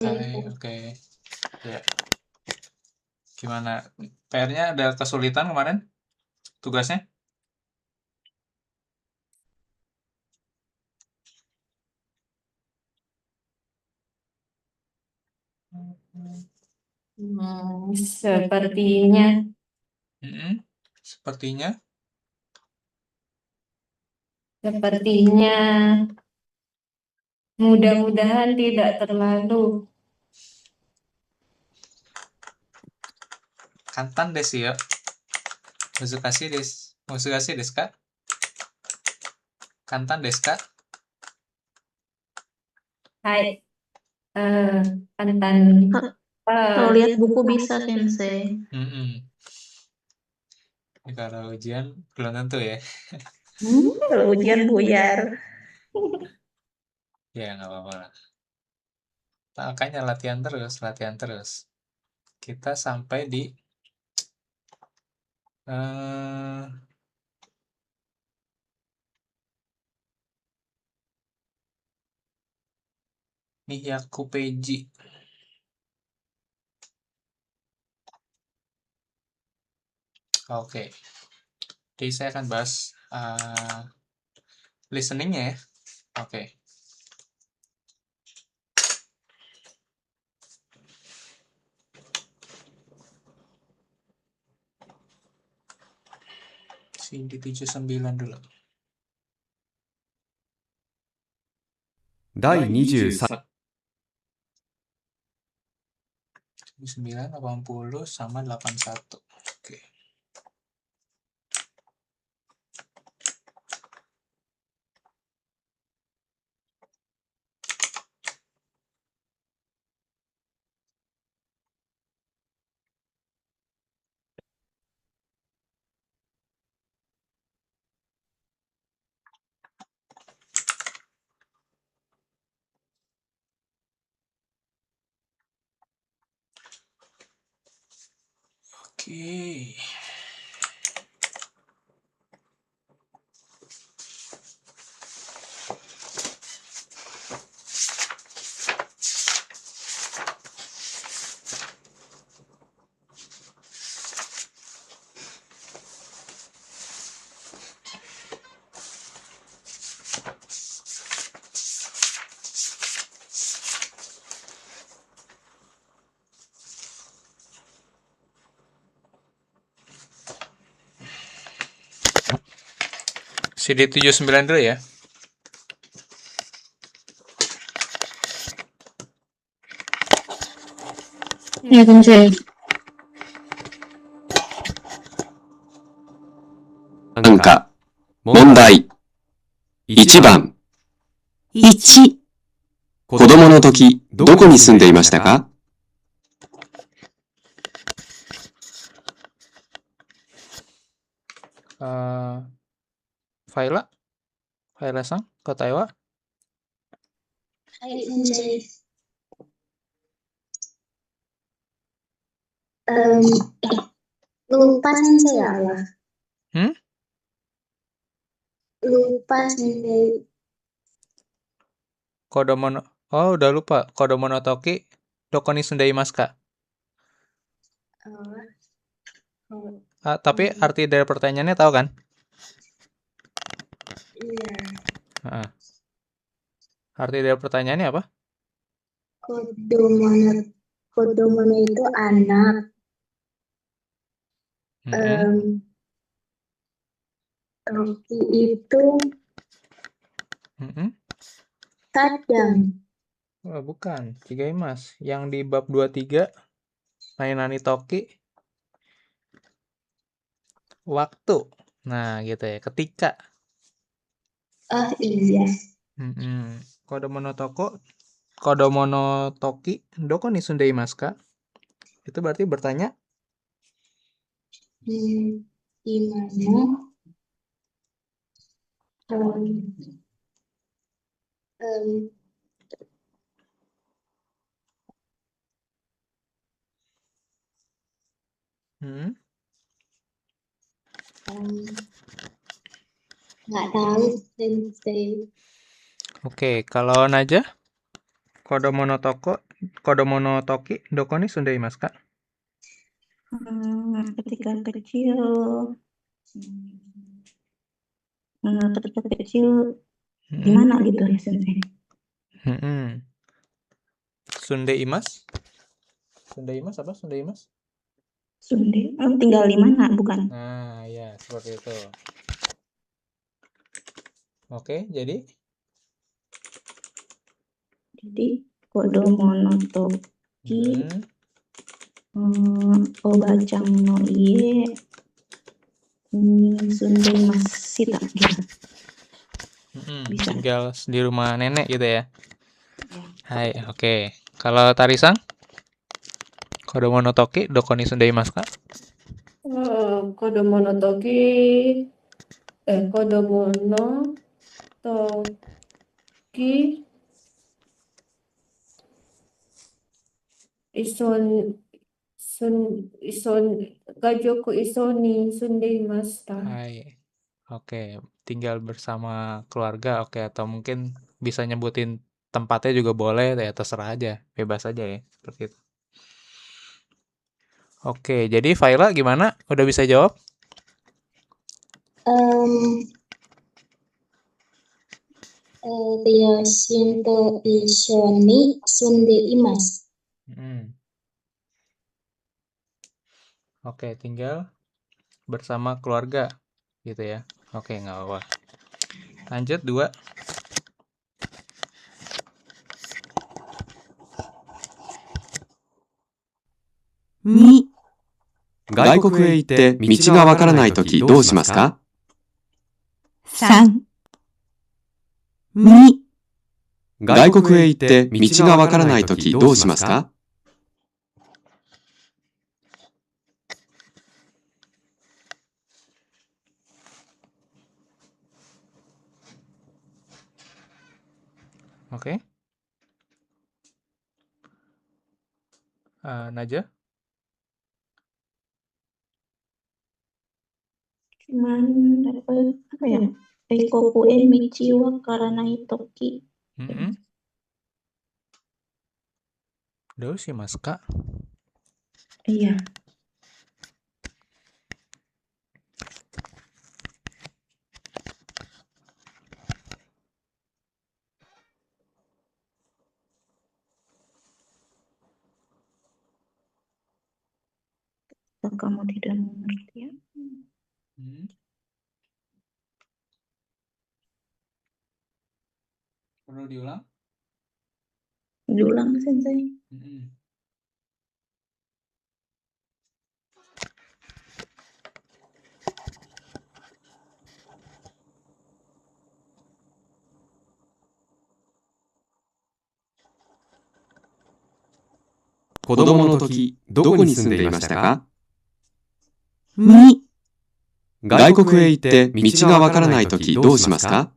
Hai, oke. Ya, gimana? PR-nya ada kesulitan kemarin tugasnya? Sepertinya Mm-mm. Sepertinya. sepertinya mudah-mudahan tidak terlalu. Kantan desu ya. Musukashi desu. Musukashi desu ka? Kantan desu ka? Hai, eh, Kantan. Kalau lihat buku bisa, Sensei. Mm-mm. Kalau ujian belum tentu ya. Kalau ujian buyar. Ya, nggak apa-apa lah. Makanya latihan terus, latihan terus. Kita sampai di eh Miyaku Peji. Oke. Jadi saya akan bahas listeningnya ya. Oke. CD 79 dulu. 第23 9, 80 sama 81. Oke. Oke. CD 79 dulu ya. Ya, Sensei. 短歌問題1番1、子供の時どこに住んでいましたか Faila? Faila-san? Kotai wa? Hai, Sensei. Lupa, Sensei, ya Allah. Lupa, Sensei. Kodomono. Oh, udah lupa. Kodomonotoki doko ni sundaimasu ka? Tapi arti dari pertanyaannya tahu kan? Iya. Arti dari pertanyaannya apa? Kodomono itu anak. Toki itu kadang. Oh, bukan. Chigaimasu. Yang di bab 23 Nani Toki waktu. Nah, gitu ya. Ketika. Oh iya. Kodomonotoki doko ni sundaimasu ka? Itu berarti bertanya Di mana? Nggak tahu, Sensei. Oke, kalau Najah Kodomonotoko Kodomo no toki doko ni sundaimasu ka? Ketika kecil, ketika kecil gimana gitu ya sensei? Sundaimasu? Sundaimasu apa? Sundaimasu? Sunde, tinggal di mana bukan? Nah, ya seperti itu. Oke, jadi Kodomo no toki, obacang no ie, sundaimasu gitu. Bisa. tinggal di rumah nenek gitu ya. Hai, oke. Kalau Tarisang? Kodomo no toki doko ni sundaimasu ka? Kodomo no toki, kodomo no toki, gajoku iso ni sundaimasu. Hai. Oke, tinggal bersama keluarga, oke, atau mungkin bisa nyebutin tempatnya juga boleh, ya terserah aja, bebas aja ya, seperti itu. Oke, jadi Faila gimana? Udah bisa jawab? Ryoshinto iso ni sundaimasu. Oke, tinggal bersama keluarga, gitu ya. Oke, nggak apa-apa. Lanjut, 2. Ni, 外国へ行って道がわからないときどうしますか？ 3、に、外国へ行って道がわからないときどうしますか？ Oke. Najwa? cuman apa ya? Eikoku michi wa karanai toki. Deus sih mas kak. Iya. Kamu tidak mengerti ya? Perlu diulang? Diulang sensei.子供の時、どこに住んでいましたか？に、外国へ行って道がわからないときどうしますか？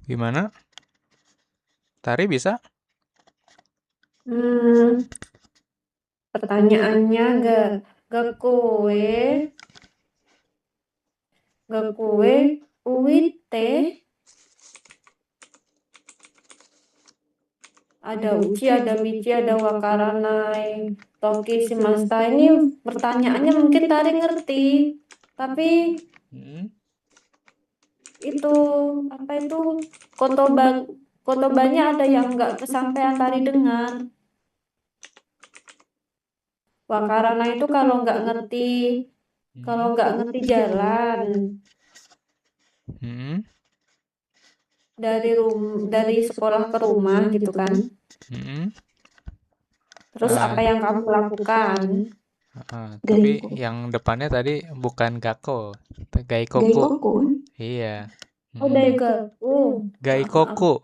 Gimana? Tari bisa? Pertanyaannya gak kue uite ada uchi, ada michi, ada wakaranai, toki, shimashita. Ini pertanyaannya mungkin Tari ngerti, tapi itu apa itu kotobanya ada yang nggak kesampaian Tari dengar. Wakaranai itu kalau nggak ngerti jalan dari sekolah ke rumah gitu kan. Terus apa yang kamu lakukan? Tapi yang depannya tadi bukan gakko, gaikoku. Iya. Oh, gaikoku. Gaikoku.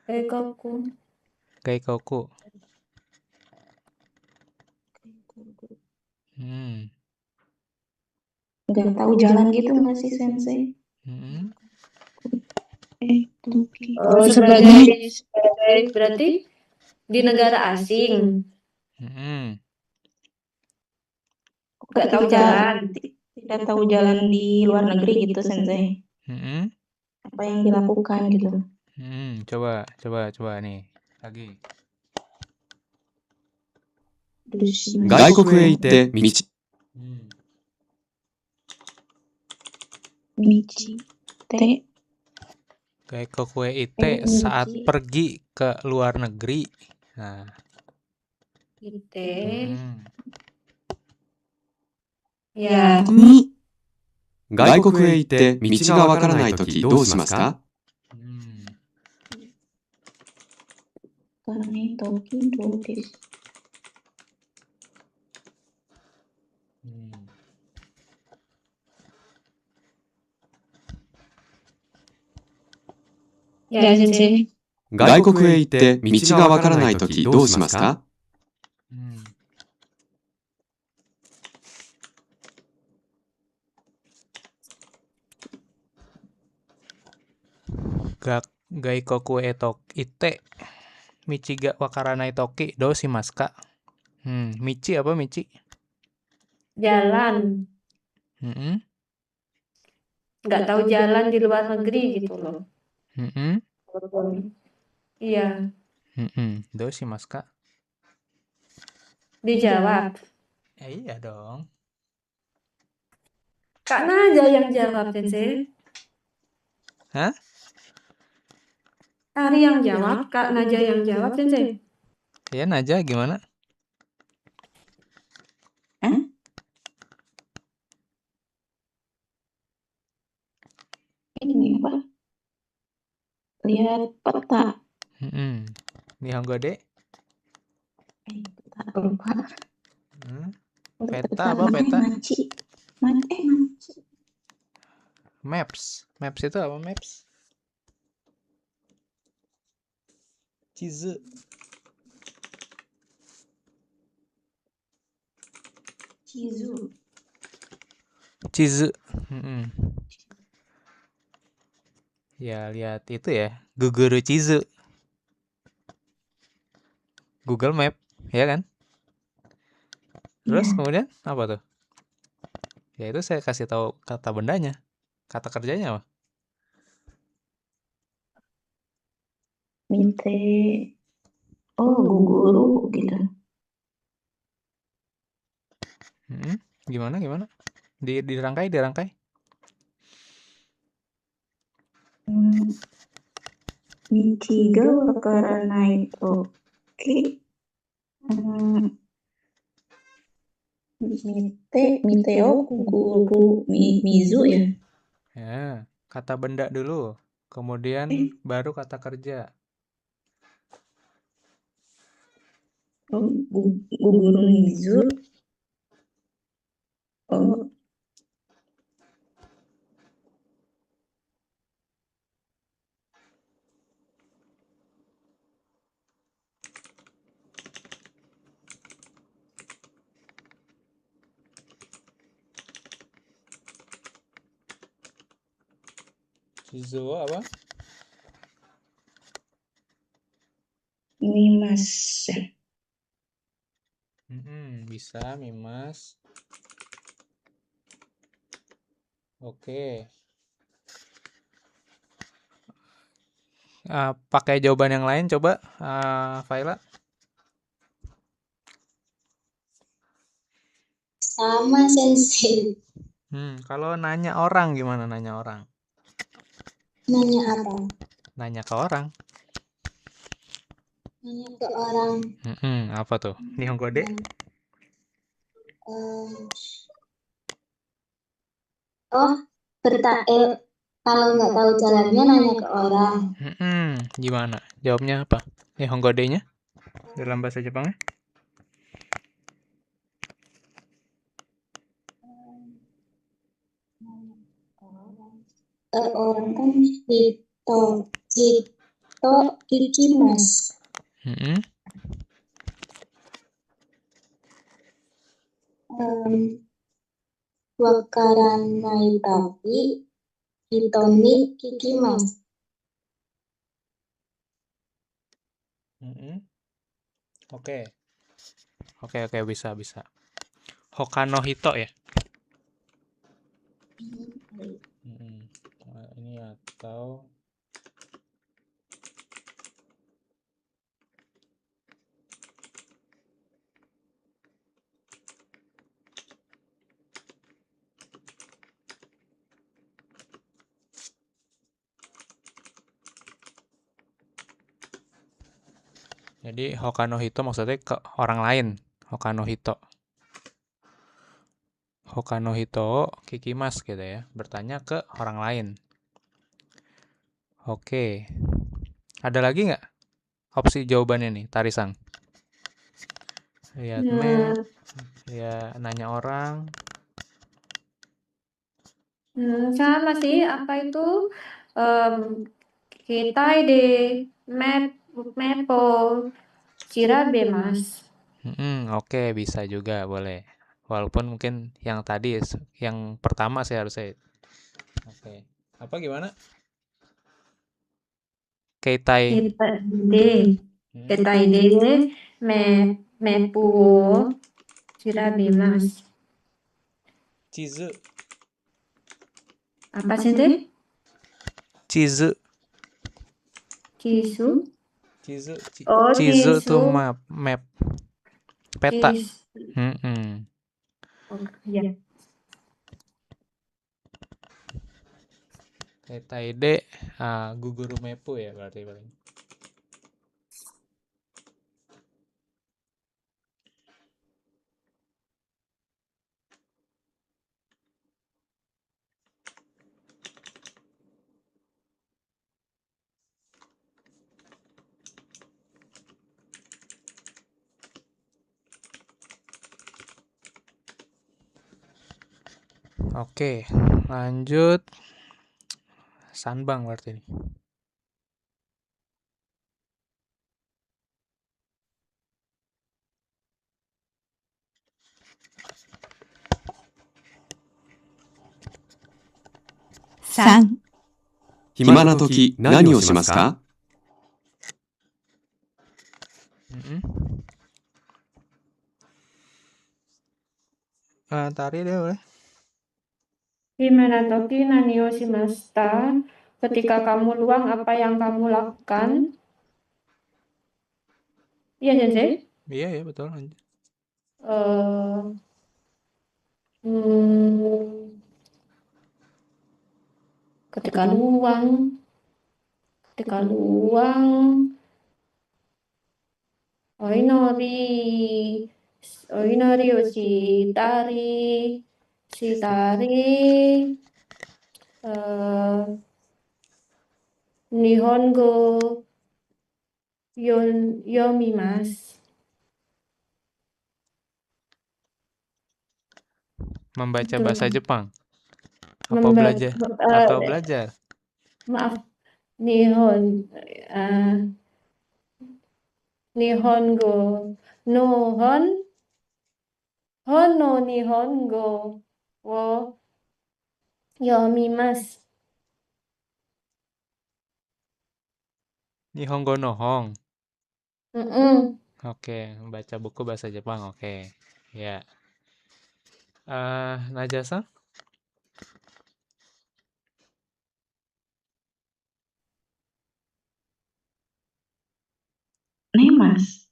Gaikoku. Gaikoku. nggak tahu jalan gitu nggak sih Sensei? Mm-mm. Toki. Oh, sebagai berarti di negara asing, Mm-mm. nggak tahu jalan. Tidak tahu jalan di luar negeri gitu Sensei. Mm-mm. Apa yang dilakukan gitu. Coba nih lagi. 外国へ行って道、 Michi. Te. Gaikoku ite saat pergi ke luar negeri. Nah, Ite. mm. Ya, に。外国へ行って道がわからないときどうしますか？ Mm. Karena Toki do desu. Mm. ya Sensei. 外国へ行って道がわからないときどうしますか？ Mm. Gaikoku ite Michi ga wakaranai toki do shimasu ka? Michi apa Michi? Jalan, Mm-mm. nggak tahu jalan di luar negeri gitu loh. Mm-mm. Iya, Mm-mm. Do shimasu ka? dijawab. Iya dong. Kak Naja yang jawab, Sensei. Hah? Ari yang jawab, Kak Naja yang jawab, Sensei. Ya Naja gimana? Ini apa? Lihat peta. Mm-mm. Nihongo de? Peta lupa. Peta apa peta? Maci. Maps. Maps itu apa maps? Cizu. Cizu. Mm-mm. Ya lihat itu ya, Guguru Cizu. Google Map, ya kan? Terus kemudian apa tuh? Ya itu saya kasih tahu kata bendanya. Kata kerjanya apa? Minte. Oh, guguru gitu. Gimana? Dirangkai. Michiga wakaranai toki. Miteo guru mizu ya. Ya, kata benda dulu, kemudian baru kata kerja. Guru mizu. Oh. Cizu apa? Mimas. Bisa mimas. Oke. Pakai jawaban yang lain coba, Faila. Sama Sensei. Kalau nanya orang gimana nanya orang? Nanya apa? Nanya ke orang. Nanya ke orang. Apa tuh? Nihongo de? Kalau nggak tahu jalannya nanya ke orang. Gimana? Jawabnya apa? Nihongo de-nya dalam bahasa Jepangnya? Orang kan hito ikimasu. wakaranai tapi hito ni kikimasu. Oke. Oke, bisa. Hoka no hito ya? Nah, ini atau jadi hoka no hito maksudnya ke orang lain. Hoka no hito. Hoka no hito kikimas gitu ya. Bertanya ke orang lain. Oke. Ada lagi nggak opsi jawabannya nih, Tarisang? Lihat map, ya nanya orang. Sama sih, apa itu? Kita de mepo Shirabe mas. Oke, bisa juga, boleh. Walaupun mungkin yang tadi, yang pertama sih harusnya. Oke. Apa gimana? Keitai. Kita de mepo Shirabe mas. Chizu. Apa sih deh? Chizu. Kisu. Chizu. Oh, Chizu Chizu. tuh map. Peta. Oh, ya. Keitai de guguru mepu ya berarti paling. Oke, lanjut. Sanbang berarti nih. San. 暇な時何をしますか？ Tari deh boleh. Himana toki nani o shimashita? Ketika kamu luang, apa yang kamu lakukan? Iya, Sensei. Iya, betul. Ketika luang, oinori o shitari, nihongo yomimasu. Membaca Betul. bahasa Jepang. Apa belajar? Atau belajar? Maaf, nihongo no nihongo wo yomimasu. Nihongo no hong. Mm-mm. Oke, membaca buku bahasa Jepang. Oke. Ya. Najasa? Nemas.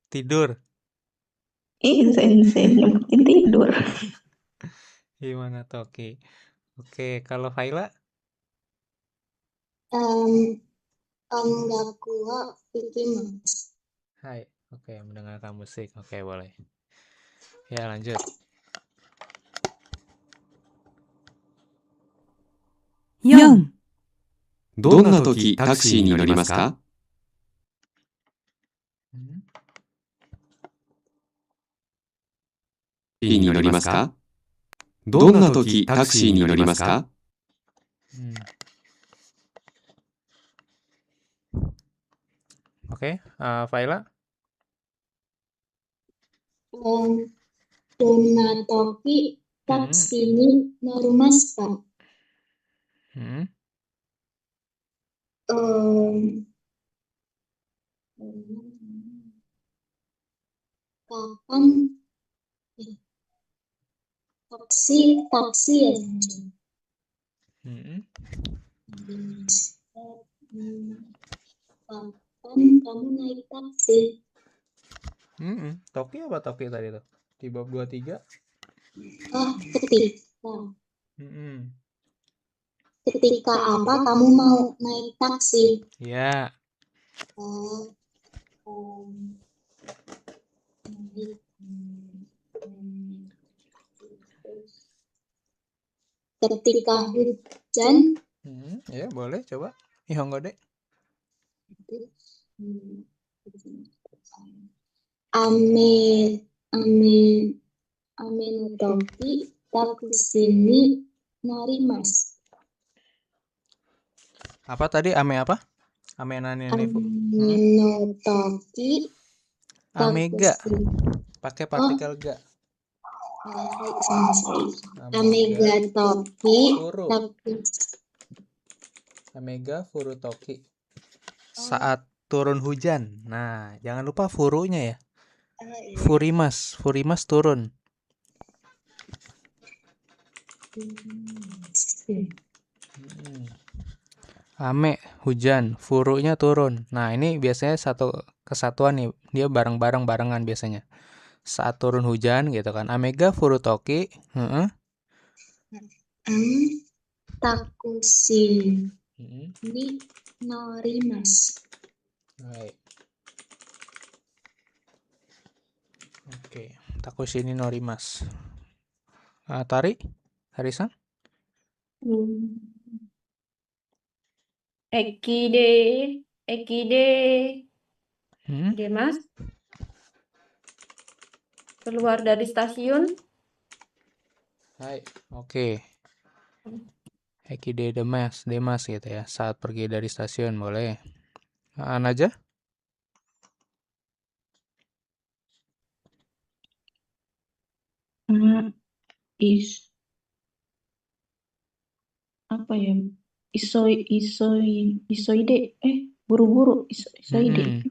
Tidur. Ih, Sensei nyebutin tidur. Gimana Toki? Oke, kalau Faila? Ongaku wa ikimasu. Hai. Oke, mendengarkan musik. Oke, boleh. Ya, lanjut. 4. どんな時タクシーに乗りますか？ に乗りますか？どんな時タクシーに乗りますか？ Oke, Faila? Donna Toki taksi ni norumasta. Hmm. Kapan taksi ya sensei. Hmm. Kapan kamu naik taksi? Toki apa Toki tadi tuh? Di bab 23. Ketika apa kamu mau naik taksi? Ya. Ketika hujan. Ya boleh coba. Nihongo de. Ame no toki taksi ni narimasu. Apa tadi ame apa? Ame nani nifu. Ame no toki Amega. taksi. Pakai partikel ga. Amega toki Furu. taksi. Amega furu toki. Saat turun hujan. Nah, jangan lupa furunya ya. Furimas turun. Ame hujan, furunya turun. Nah, ini biasanya satu kesatuan nih. Dia barengan biasanya. Saat turun hujan gitu kan. Amega furu toki. Takushi ni norimasu. Baik. Oke, takushi ni norimasu. Tari-san? Ekide, Demas. Keluar dari stasiun. Hai, oke. Ekide Demas gitu ya. Saat pergi dari stasiun boleh. Naja? Apa ya? Isoide. Buru-buru. Isoide.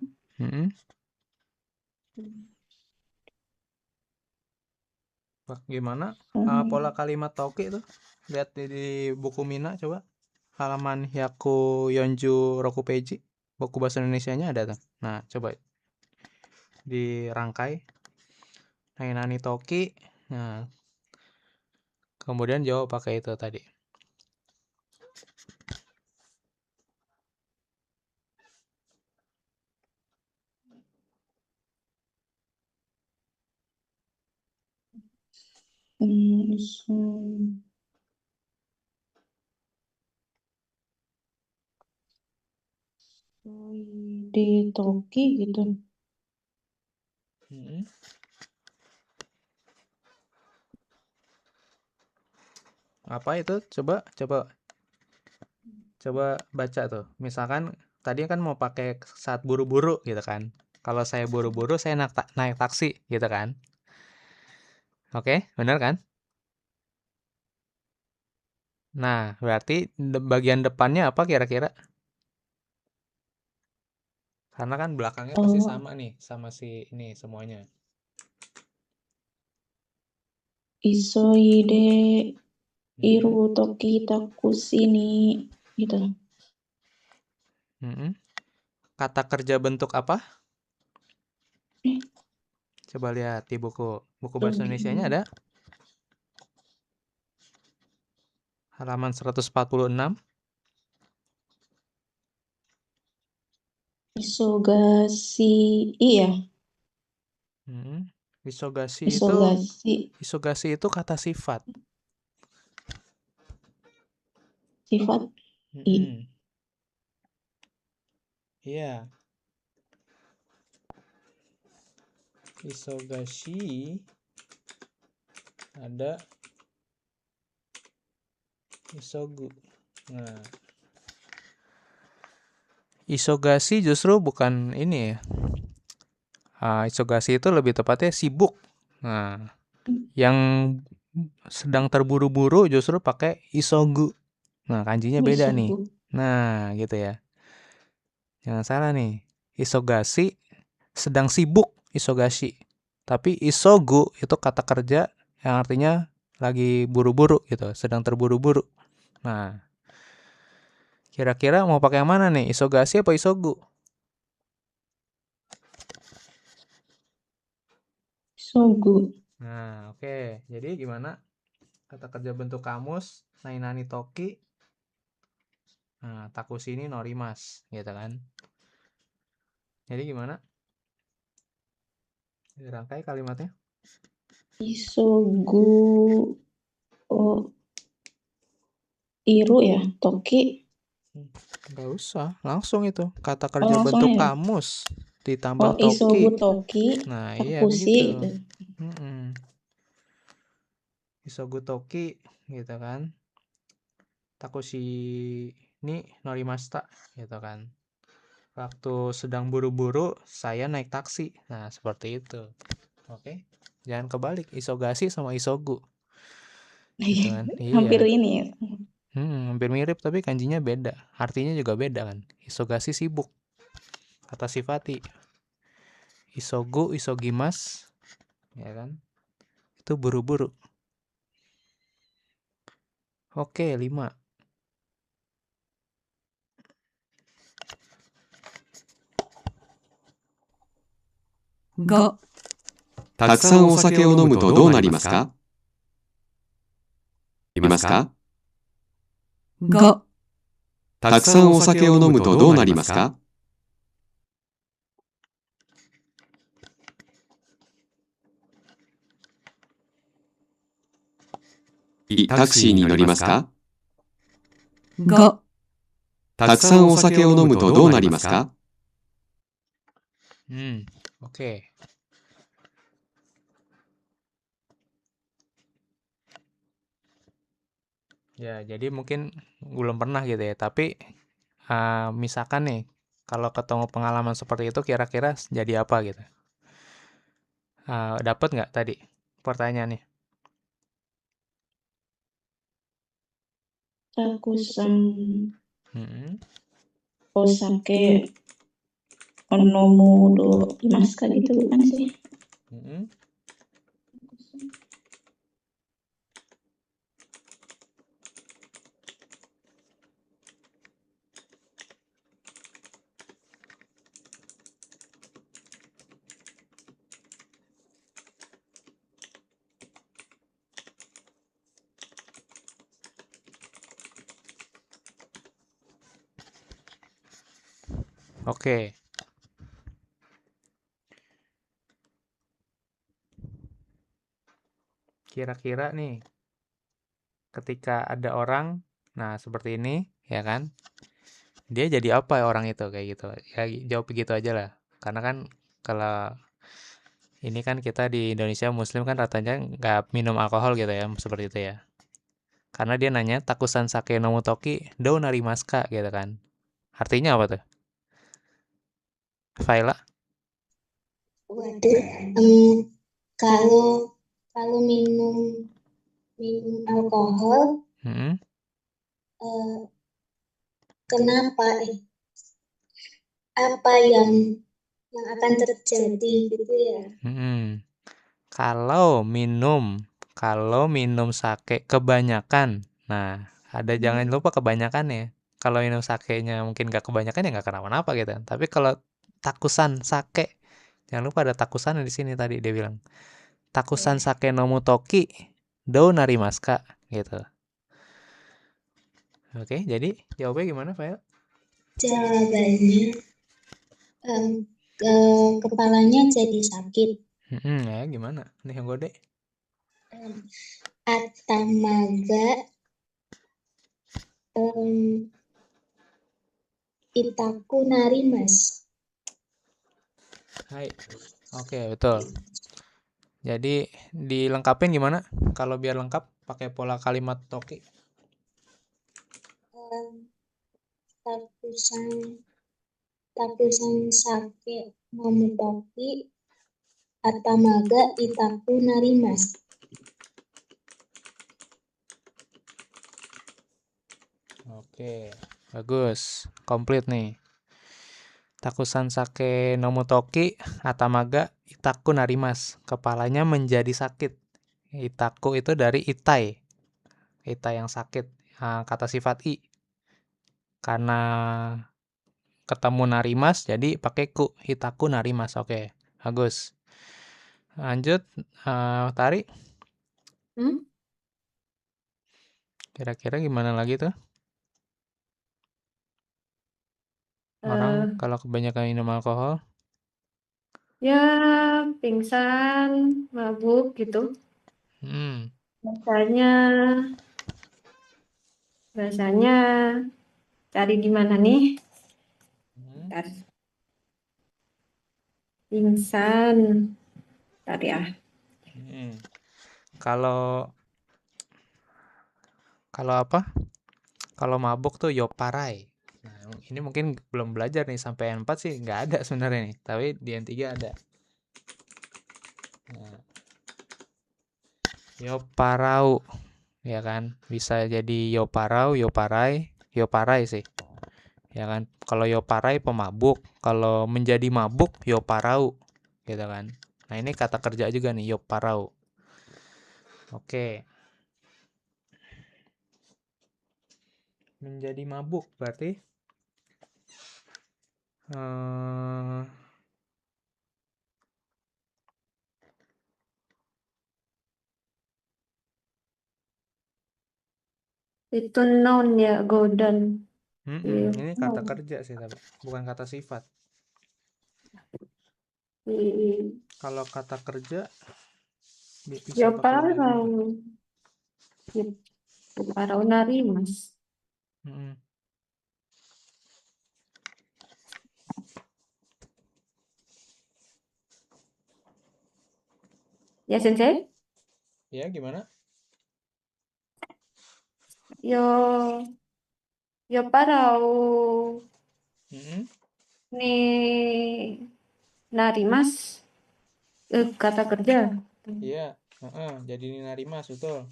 Gimana pola kalimat toki itu? Lihat di buku Mina coba. Halaman Hyaku Yonju Rokupeji. Buku bahasa Indonesianya ada tuh. Nah, coba dirangkai. Nani toki. Nah, kemudian jawab pakai itu tadi. Di toki gitu. Apa itu? Coba baca tuh. Misalkan tadi kan mau pakai saat buru-buru gitu kan. Kalau saya buru-buru saya naik taksi gitu kan. Oke, benar kan? Nah, berarti bagian depannya apa kira-kira? Karena kan belakangnya pasti sama nih, sama si ini semuanya. Isoide iru toki takushi ni gitu. Kata kerja bentuk apa? Coba lihat di buku bahasa Indonesianya ada. Halaman 146. Isogasi iya. Isogasi itu kata sifat. Sifat. Iya. Isogashi ada isogu. Nah, isogasi justru bukan ini ya. Isogasi itu lebih tepatnya sibuk Nah, yang sedang terburu-buru justru pakai isogu. Nah, kanjinya beda nih. Isogu. Nah, gitu ya. Jangan salah nih. Isogashi sedang sibuk, isogashi. Tapi isogu itu kata kerja yang artinya lagi buru-buru gitu, sedang terburu-buru. Nah, kira-kira mau pakai yang mana nih? Isogashi apa isogu? Isogu. Nah, oke. Jadi gimana? Kata kerja bentuk kamus, nainani toki, nah, takushi ni norimas, gitu kan. Jadi gimana? Dirangkai kalimatnya. Isogu. Oh, iru ya, toki. Nggak usah, langsung itu. Kata Oh, kerja langsung bentuk ya. kamus, ditambah Oh, isogu toki. toki, Nah, iya takushi begitu. gitu. Mm-mm. Isogu toki, gitu kan. Takushi ni norimashita, gitu kan. Waktu sedang buru-buru, saya naik taksi. Nah, seperti itu. Oke. Jangan kebalik, isogashi sama isogu. Gitu kan. Hampir Iya. ini ya. Hampir mirip tapi kanjinya beda. Artinya juga beda kan. Isogashi sibuk. Kata sifati. Isogu, isogimas. Ya kan. Itu buru-buru. Oke, 5.5、たくさんお酒を飲むとどうなりますか？いますか？ 5、たくさんお酒を飲むとどうなりますか？タクシーに乗りますか？ 5、たくさんお酒を飲むとどうなりますか？ Oke. Ya, jadi mungkin belum pernah gitu ya. Tapi misalkan nih, kalau ketemu pengalaman seperti itu kira-kira jadi apa gitu. Dapat nggak tadi pertanyaannya? Takusan Mm-mm. osake onomu do imasu ka gitu bukan sih? Mm-mm. Oke. Kira-kira nih, ketika ada orang, nah seperti ini, ya kan? Dia jadi apa ya orang itu kayak gitu? Ya jawab begitu aja lah. Karena kan kalau ini kan kita di Indonesia Muslim kan ratanya nggak minum alkohol gitu ya, seperti itu ya. Karena dia nanya takusan sake no mutoki do narimaska gitu kan. Artinya apa tuh? Faila? Waduh, kalau kalau minum alkohol, Mm-mm. kenapa? Apa yang akan terjadi gitu ya? Mm-mm. Kalau minum sake kebanyakan, nah ada jangan lupa kebanyakan ya. Kalau minum sakenya mungkin nggak kebanyakan ya nggak kenapa-napa gitu. Tapi kalau takusan sake, jangan lupa ada takusan di sini tadi dia bilang. Takusan sake no mutoki do narimaska gitu. Oke, jadi jawabnya gimana, Fail? Jawabannya kepalanya jadi sakit. Ya gimana? Nih yang gede. Atamaga itaku narimas. Hai. Oke, betul. Jadi dilengkapin gimana? Kalau biar lengkap pakai pola kalimat toki. Takusan sake momotoki atamaga itaku narimasu. Oke, bagus. Komplit nih. Takusan sake nomotoki atamaga itaku narimas. Kepalanya menjadi sakit. Itaku itu dari itai. Itai yang sakit. Kata sifat i. Karena ketemu narimas, jadi pakai ku. Itaku narimas. Oke, bagus. Lanjut, Tari. Hmm? Kira-kira gimana lagi tuh? Orang kalau kebanyakan minum alkohol? Ya, pingsan, mabuk gitu. Hmm. Biasanya cari di mana nih? Hmm. Bentar. Pingsan. Tadi ya. Hmm. Kalau apa? Kalau mabuk tuh yoparai. Nah, ini mungkin belum belajar nih, sampai N4 sih nggak ada sebenarnya nih, tapi di N3 ada. Nah, yoparau, ya kan? Bisa jadi yoparau, yoparai sih. Ya kan? Kalau yoparai pemabuk, kalau menjadi mabuk yoparau, gitu kan? Nah, ini kata kerja juga nih, yoparau. Oke. Menjadi mabuk berarti Itu noun ya, golden. ini kata kerja sih, tapi bukan kata sifat. Kalau kata kerja bisa pakai dia juga. Yoparau narimas. Mm-mm. Ya, Sensei? Ya, gimana? Yoparau Mm-mm. ni narimas. Kata kerja. Iya, jadi narimas, betul.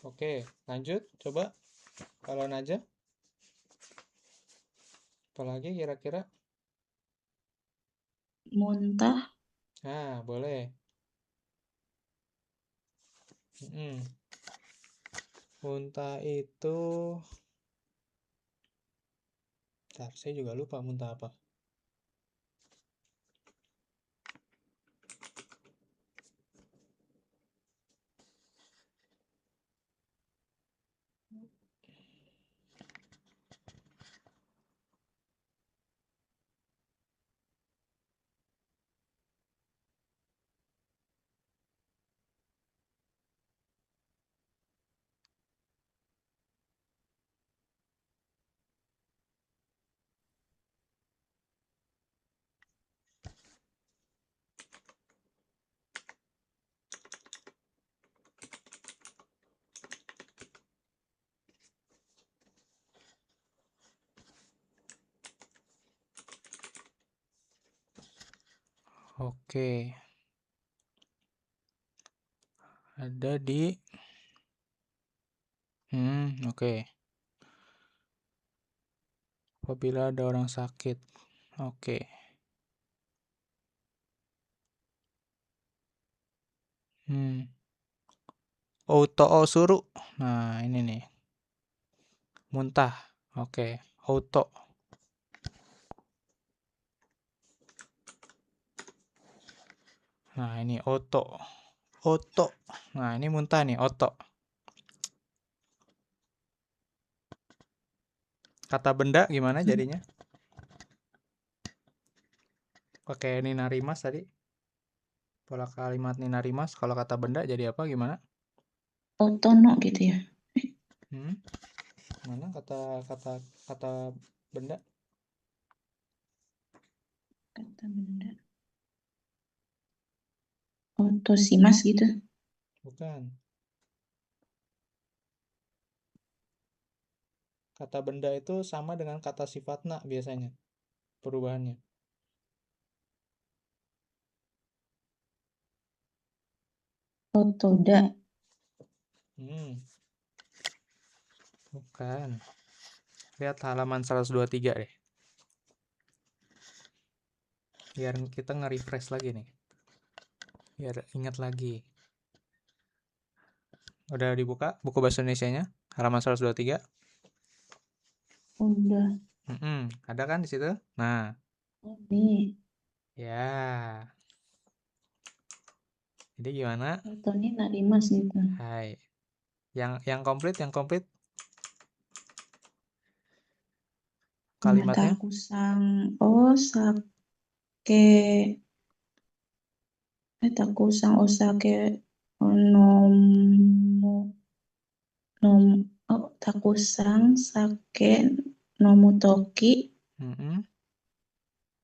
Oke, lanjut. Coba kalau Naja. Apalagi kira-kira? Muntah, Nah, boleh. Muntah itu... Bentar, saya juga lupa muntah apa. Oke. Ada di... oke. Apabila ada orang sakit. Oke. Auto suru. Nah, ini nih. Muntah. Oke. Auto. Nah, ini auto. Auto. Nah, ini muntah nih, auto. Kata benda gimana jadinya? Pakai ninarimas tadi. Pola kalimat ninarimas. Kalau kata benda jadi apa gimana? otono gitu ya. Mana kata benda? Kata benda. Otosimas gitu. Bukan. Kata benda itu sama dengan kata sifatna biasanya perubahannya. Otoda. Bukan. Lihat halaman 123 deh. Biar kita nge-refresh lagi nih. Biar ingat lagi. Udah dibuka buku bahasa Indonesianya? Halaman 123? Udah. Ada kan di situ? Nah, Ini. ya. Jadi gimana? Otoni narimas gitu. Hai. Yang komplit kalimatnya? Takusang osake. Takusang osake takusang sake nomutoki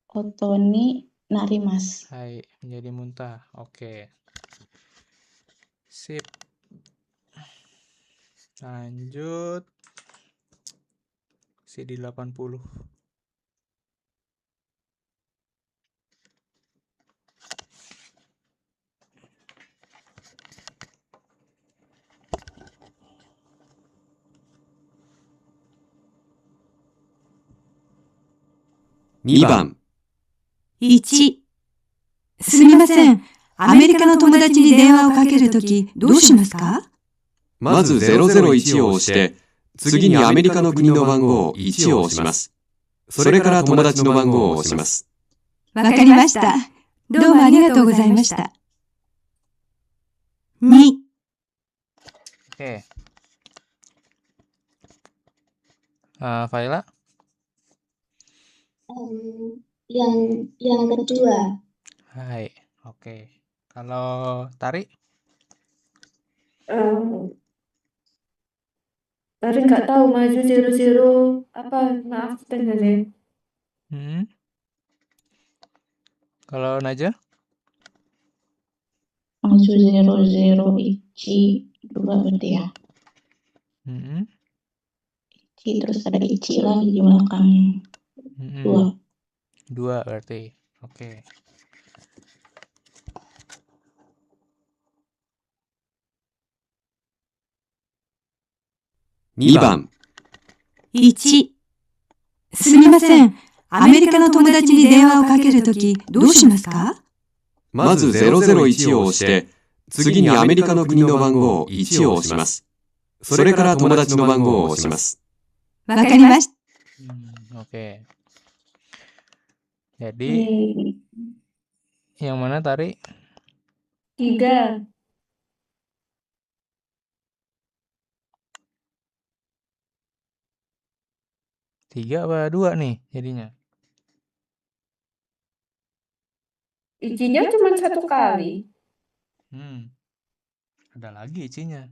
otoni narimas. Hai, menjadi muntah. Oke. Sip. Lanjut. CD 80.2番、 1、すみません。アメリカの友達に電話をかけるとき、どうしますか？まず001を押して、次にアメリカの国の番号1を押します。それから友達の番号を押します。わかりました。どうもありがとうございました。2、 Oke. Faila? Yang kedua. Hai. Oke. Kalau Tari? Tadi nggak tahu maju zero apa, maaf dengerin. Kalau Najwa? Maju 001 juga berarti ya. Ichi terus ada ichi lagi di belakangnya. 2 berarti. Oke.2番、 1、すみません。アメリカの友達に電話をかけるとき、どうしますか？まず001を押して、次にアメリカの国の番号1を押します。それから友達の番号を押します。わかりました。Oke. Jadi yang mana Tari? 3. Tiga apa 2 nih jadinya? Ichinya cuma 1 kali. Ada lagi icinya.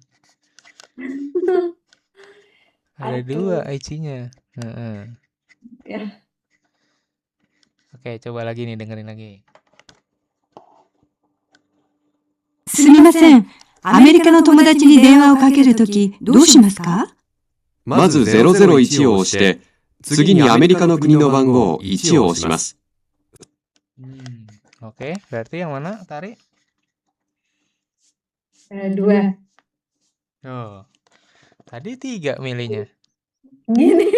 Aduh. Ada 2 icinya. Ya. Oke, coba lagi nih, dengerin lagi. すみません。アメリカの友達に電話をかけるとき、どうしますか？まず001を押して、次にアメリカの国の番号1を押します。Oke, berarti yang mana, Tari? 2. Oh, tadi 3 milihnya. Gini.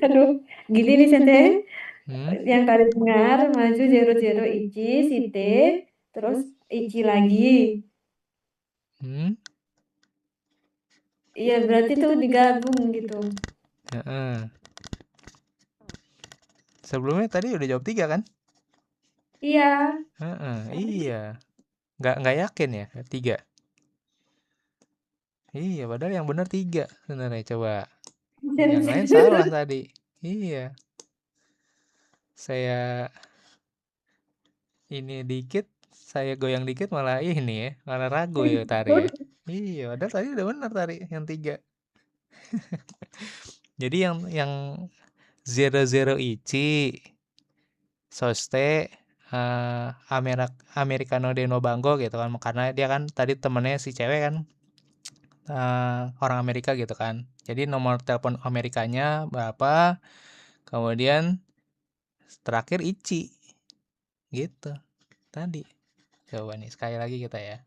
Aduh, gini nih Sensei. Yang tadi dengar maju 00 Ichi, Site, terus Ichi lagi. Iya, berarti tuh digabung gitu. Sebelumnya tadi udah jawab 3 kan? Iya. Iya. Nggak yakin ya 3? Iya, padahal yang benar 3 sebenarnya. Coba. Yang lain salah tadi. Iya. Saya ini dikit, saya goyang dikit malah ini ya, malah ragu ya Tari ya. Iya, padahal tadi udah benar Tari yang 3. Jadi yang 00 Ichi, Soste, Americano de no Bango gitu kan, karena dia kan tadi temennya si cewek kan, orang Amerika gitu kan. Jadi nomor telepon Amerikanya berapa, kemudian terakhir Ichi gitu tadi. Coba nih sekali lagi kita ya.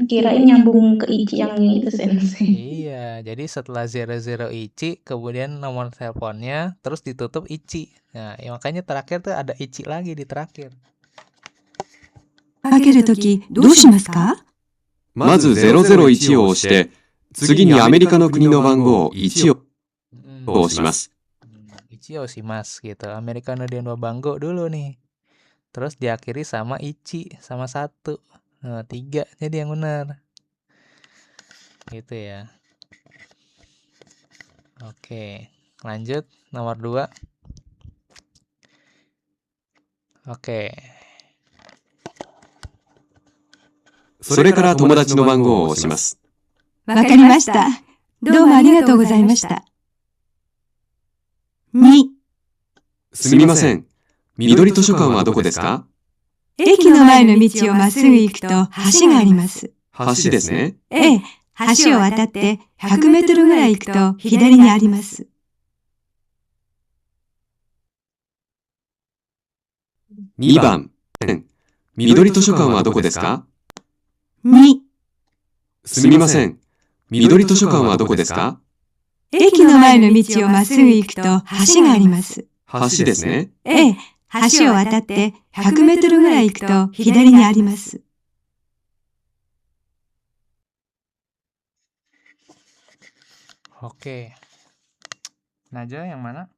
Kirain nyambung ke Ichi yang itu sensei. Iya, jadi setelah 00 Ichi, kemudian nomor teleponnya, terus ditutup Ichi. Nah, ya makanya terakhir tuh ada Ichi lagi di terakhir. かけるときどうしますか？まず001を押して、次にアメリカの国の番号1を押します。Ichi oshimasu gitu. Americano dia dua banggo dulu nih. Terus diakhiri sama Ichi, sama 1. Nah, 3 jadi yang benar. Gitu ya. Oke, lanjut nomor 2. Oke. それから友達の番号を押します。わかりました。どうもありがとうございました。2、すみません。緑図書館はどこですか？駅の前の道をまっすぐ行くと橋があります。橋ですね。ええ、橋を渡って100メートルぐらい行くと左にあります。2番。緑図書館はどこですか2、すみません。緑図書館はどこですか駅の前の道をまっすぐ行くと橋があります。橋ですね。ええ、橋を渡って100メートルぐらい行くと左にあります。Oke. Najwa yang mana?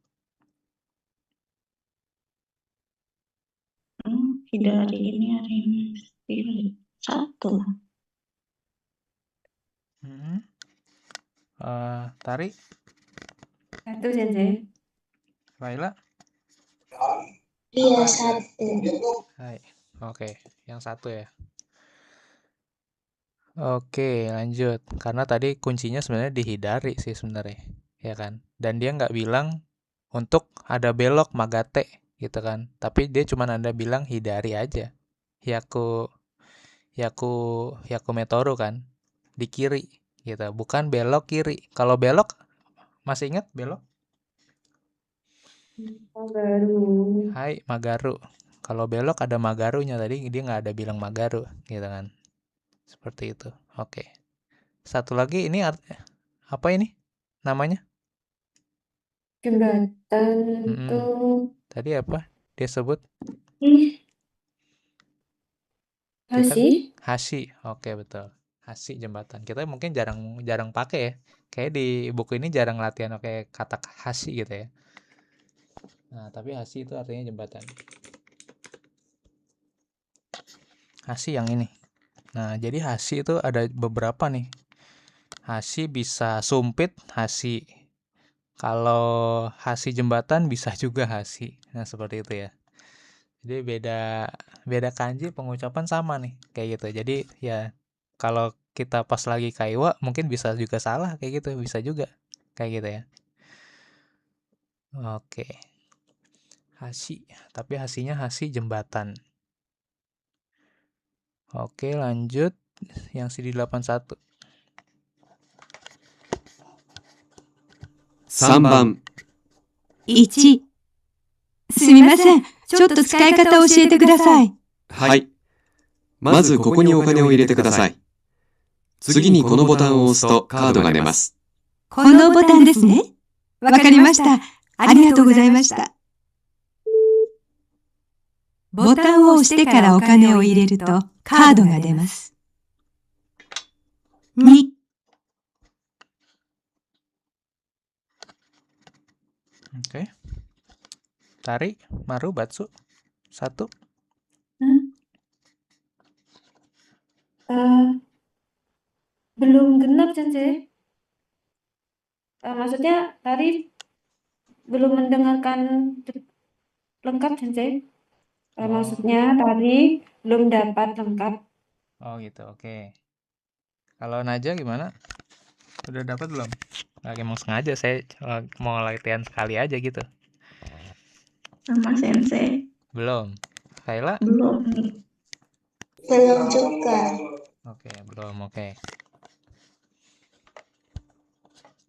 Dari ini satu lah. Tari, 1 sensei. Laila? Iya, 1. Hai. Oke, yang 1 ya. Oke, lanjut. Karena tadi kuncinya sebenarnya dihindari sih sebenarnya, ya kan? Dan dia nggak bilang untuk ada belok magate gitu kan. Tapi dia cuma ada bilang hindari aja. Yaku metoru kan di kiri gitu, bukan belok kiri. Kalau belok masih ingat belok? Magaru. Hai, magaru. Kalau belok ada magarunya, tadi dia nggak ada bilang magaru gitu kan. Seperti itu. Oke. Satu lagi ini apa ini namanya? Jembatan itu Tadi apa dia sebut? Hashi. Hashi. Oke, betul. Hashi jembatan. Kita mungkin jarang pakai ya. Kayak di buku ini jarang latihan pakai kata hashi gitu ya. Nah, tapi hashi itu artinya jembatan. Hashi yang ini. Nah, jadi hashi itu ada beberapa nih. Hashi bisa sumpit, hashi. Kalau hashi jembatan bisa juga hashi. Nah, seperti itu ya. Jadi beda kanji, pengucapan sama nih kayak gitu. Jadi ya kalau kita pas lagi kaiwa mungkin bisa juga salah kayak gitu, bisa juga kayak gitu ya. Oke. Hashi, tapi hashinya hashi jembatan. Oke, lanjut yang CD 81. 3番。1、すみません。ちょっと使い方を教えてください。はい。まずここにお金を入れてください。次にこのボタンを押すとカードが出ます。このボタンですね。わかりました。ありがとうございました。ボタンを押してからお金を入れるとカードが出ます。2、Oke. Tari, Maru, Batsu. 1. Belum genap sensei. Maksudnya tadi belum mendengarkan lengkap sensei. Maksudnya tadi belum dapat lengkap. Oh gitu, oke. Kalau Najwa gimana? Udah dapat belum? Lagi emang sengaja saya mau latihan sekali aja gitu. Sama sensei. Belum. Kaila? Belum. Belum juga. Oke, belum. Oke.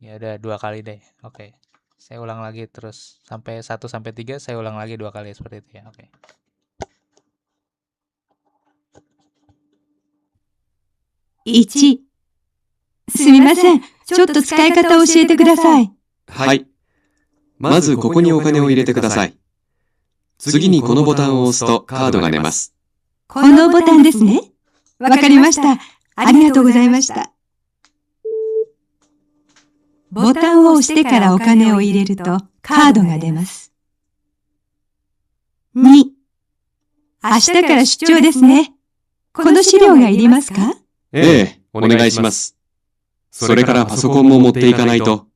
Ya udah 2 kali deh. Oke. Saya ulang lagi terus sampai 1 sampai 3 saya ulang lagi 2 kali seperti itu ya. Oke. 1、すみません。ちょっと使い方を教えてください。はい。まずここにお金を入れてください。次にこのボタンを押すとカードが出ます。このボタンですね。わかりました。ありがとうございました。ボタンを押してからお金を入れるとカードが出ます。2、明日から出張ですね。この資料がいりますか？ええ、お願いします。それからパソコンも持っていかないと。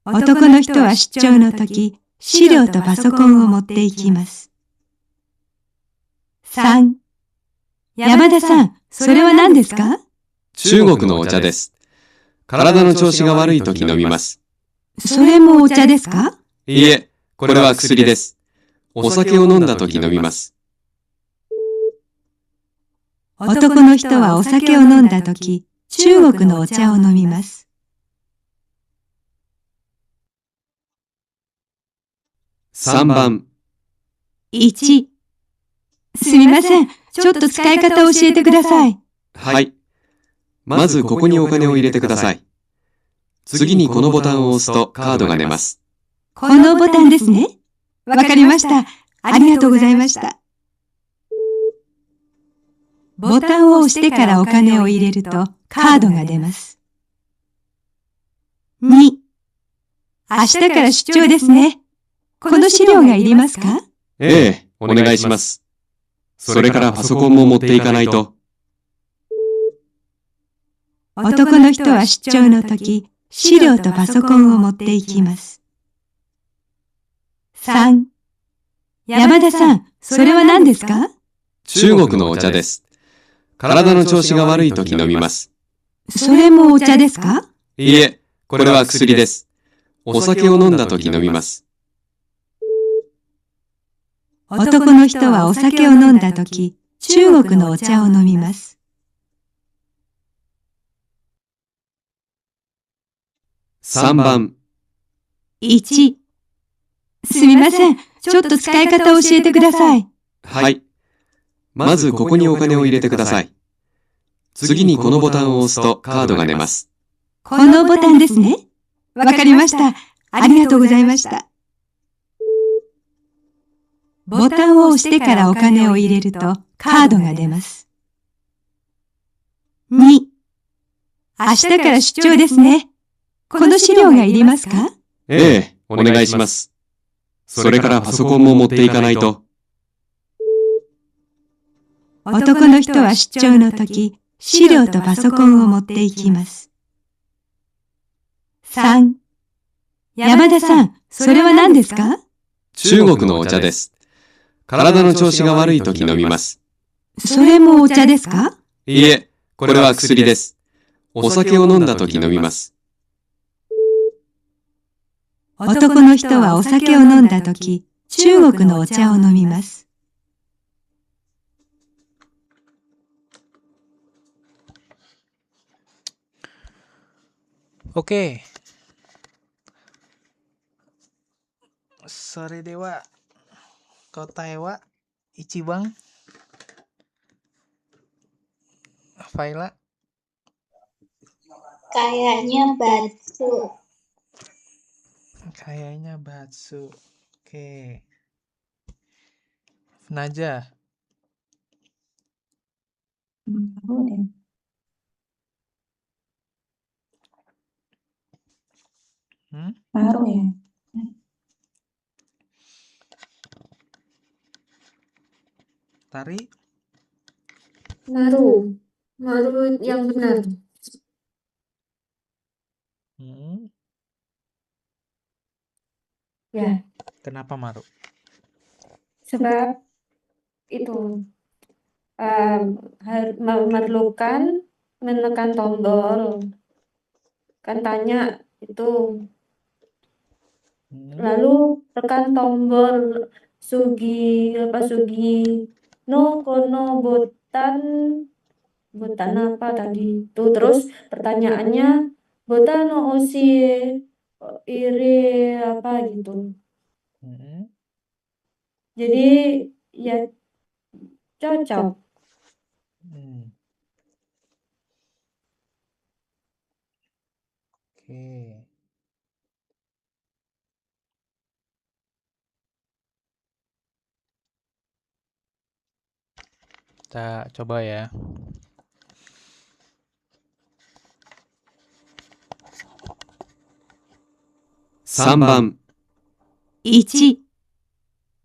男の人は出張の時、資料とパソコンを持っていきます。3、山田さん、それは何ですか？中国のお茶です。体の調子が悪い時飲みます。それもお茶ですか？いいえ、これは薬です。お酒を飲んだ時飲みます。男の人はお酒を飲んだ時、中国のお茶を飲みます。3番。1、すみません。ちょっと使い方を教えてください。はい。まずここにお金を入れてください。次にこのボタンを押すとカードが出ます。このボタンですね。わかりました。ありがとうございました。ボタンを押してからお金を入れるとカードが出ます。2、明日から出張ですね。この資料がいりますか？ええ、お願いします。それからパソコンも持っていかないと。男の人は出張の時、資料とパソコンを持っていきます。3、山田さん、それは何ですか？中国のお茶です。体の調子が悪い時飲みます。それもお茶ですか？いいえ、これは薬です。お酒を飲んだ時飲みます。男の人はお酒を飲んだ時、中国のお茶を飲みます。3番。1、すみません。ちょっと使い方を教えてください。はい。まずここにお金を入れてください。次にこのボタンを押すとカードが出ます。このボタンですね。わかりました。ありがとうございました。ボタンを押してからお金を入れるとカードが出ます。2、明日から出張ですね。この資料がいりますか？ええ、お願いします。それからパソコンも持っていかないと。男の人は出張の時、資料とパソコンを持っていきます。3、山田さん、それは何ですか？中国のお茶です。体の調子が悪い時飲みます。それもお茶ですか？いいえ、これは薬です。お酒を飲んだ時飲みます。男の人はお酒を飲んだ時、中国のお茶を飲みます。Oke. それでは答えは1番。Faila. Kayaknya bakso. Kayaknya bakso. Oke. Naja. Tahu deh. Baru ya. Tari. Maru. Maru yang benar. Ya, Kenapa Maru? sebab itu memerlukan menekan tombol. Kan tanya itu. Lalu tekan tombol sugi no kono botan botan apa tadi tuh, terus pertanyaannya botan no osi ire apa gitu. Jadi ya cocok. Oke. Kita coba ya. 3番、 1、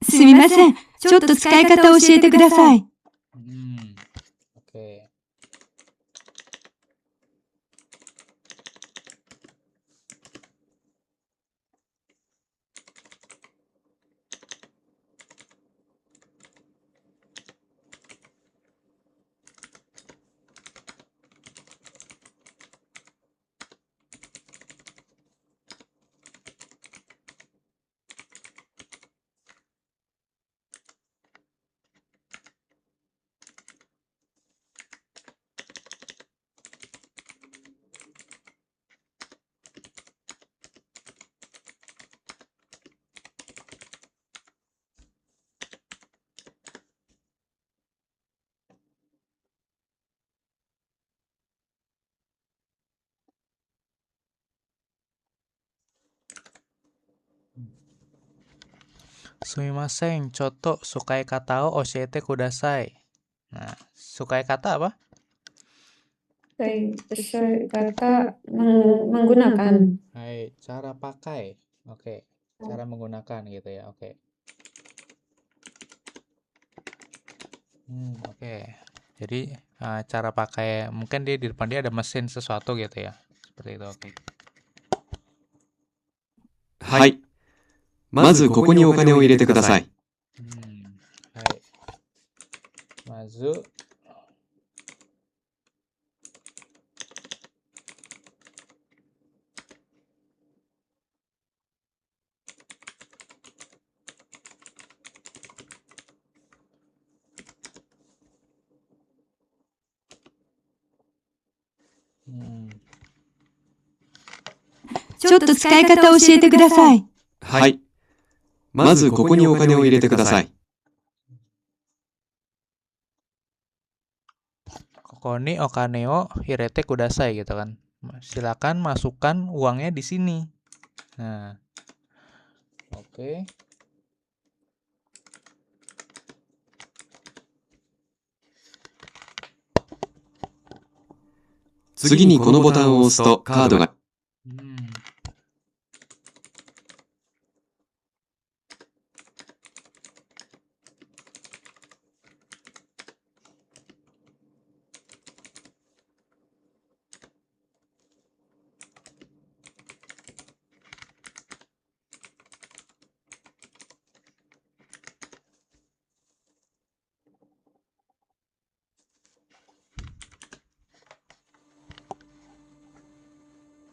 すみません。ちょっと使い方を教えてください。 Oke. Sumimasen, coto sukai kata o oshiete kudasai. Nah, sukai kata apa? Kata menggunakan. Hai, cara pakai. Oke, cara menggunakan gitu ya. Oke. Oke. Jadi cara pakai, mungkin dia di depan dia ada mesin sesuatu gitu ya. Seperti itu. Oke. はい。まずここにお金を入れてください。 Hai. Mazu. Hmm. ちょっと使い方を教えてください。はい。まずここにお金を入れてください。 Kokoni okane o hirete kudasai gitu kan. Silakan masukkan uangnya di sini. Nah. Oke. 次にこのボタンを押すとカードが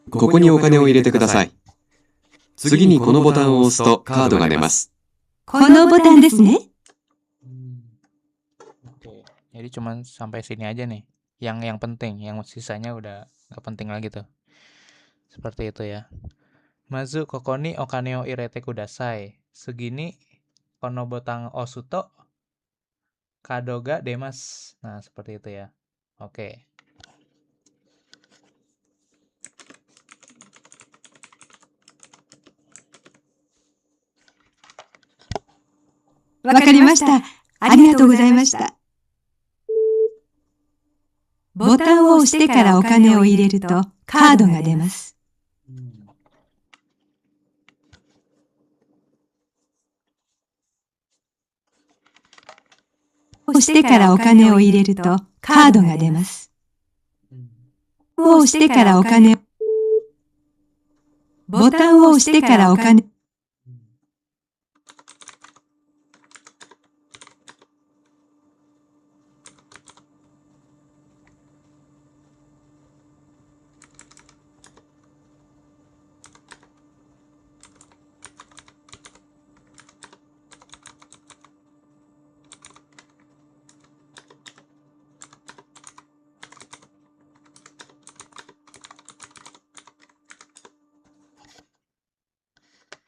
ここにお金を入れてください。次にこのボタンを押すとカードが出ます。このボタンですね。 Oke. Jadi cuman sampai sini aja nih. Yang penting, yang sisanya udah nggak penting lagi tuh. Seperti itu ya. Mazu kokoni okane o irete kudasai. Segini kono botang osuto kadoga demas. Nah, seperti itu ya. Oke. わかりました。ありがとうございました。ボタンを押してからお金を入れるとカードが出ます。押してからお金を入れるとカードが出ます。押してからお金、ボタンを押してからお金、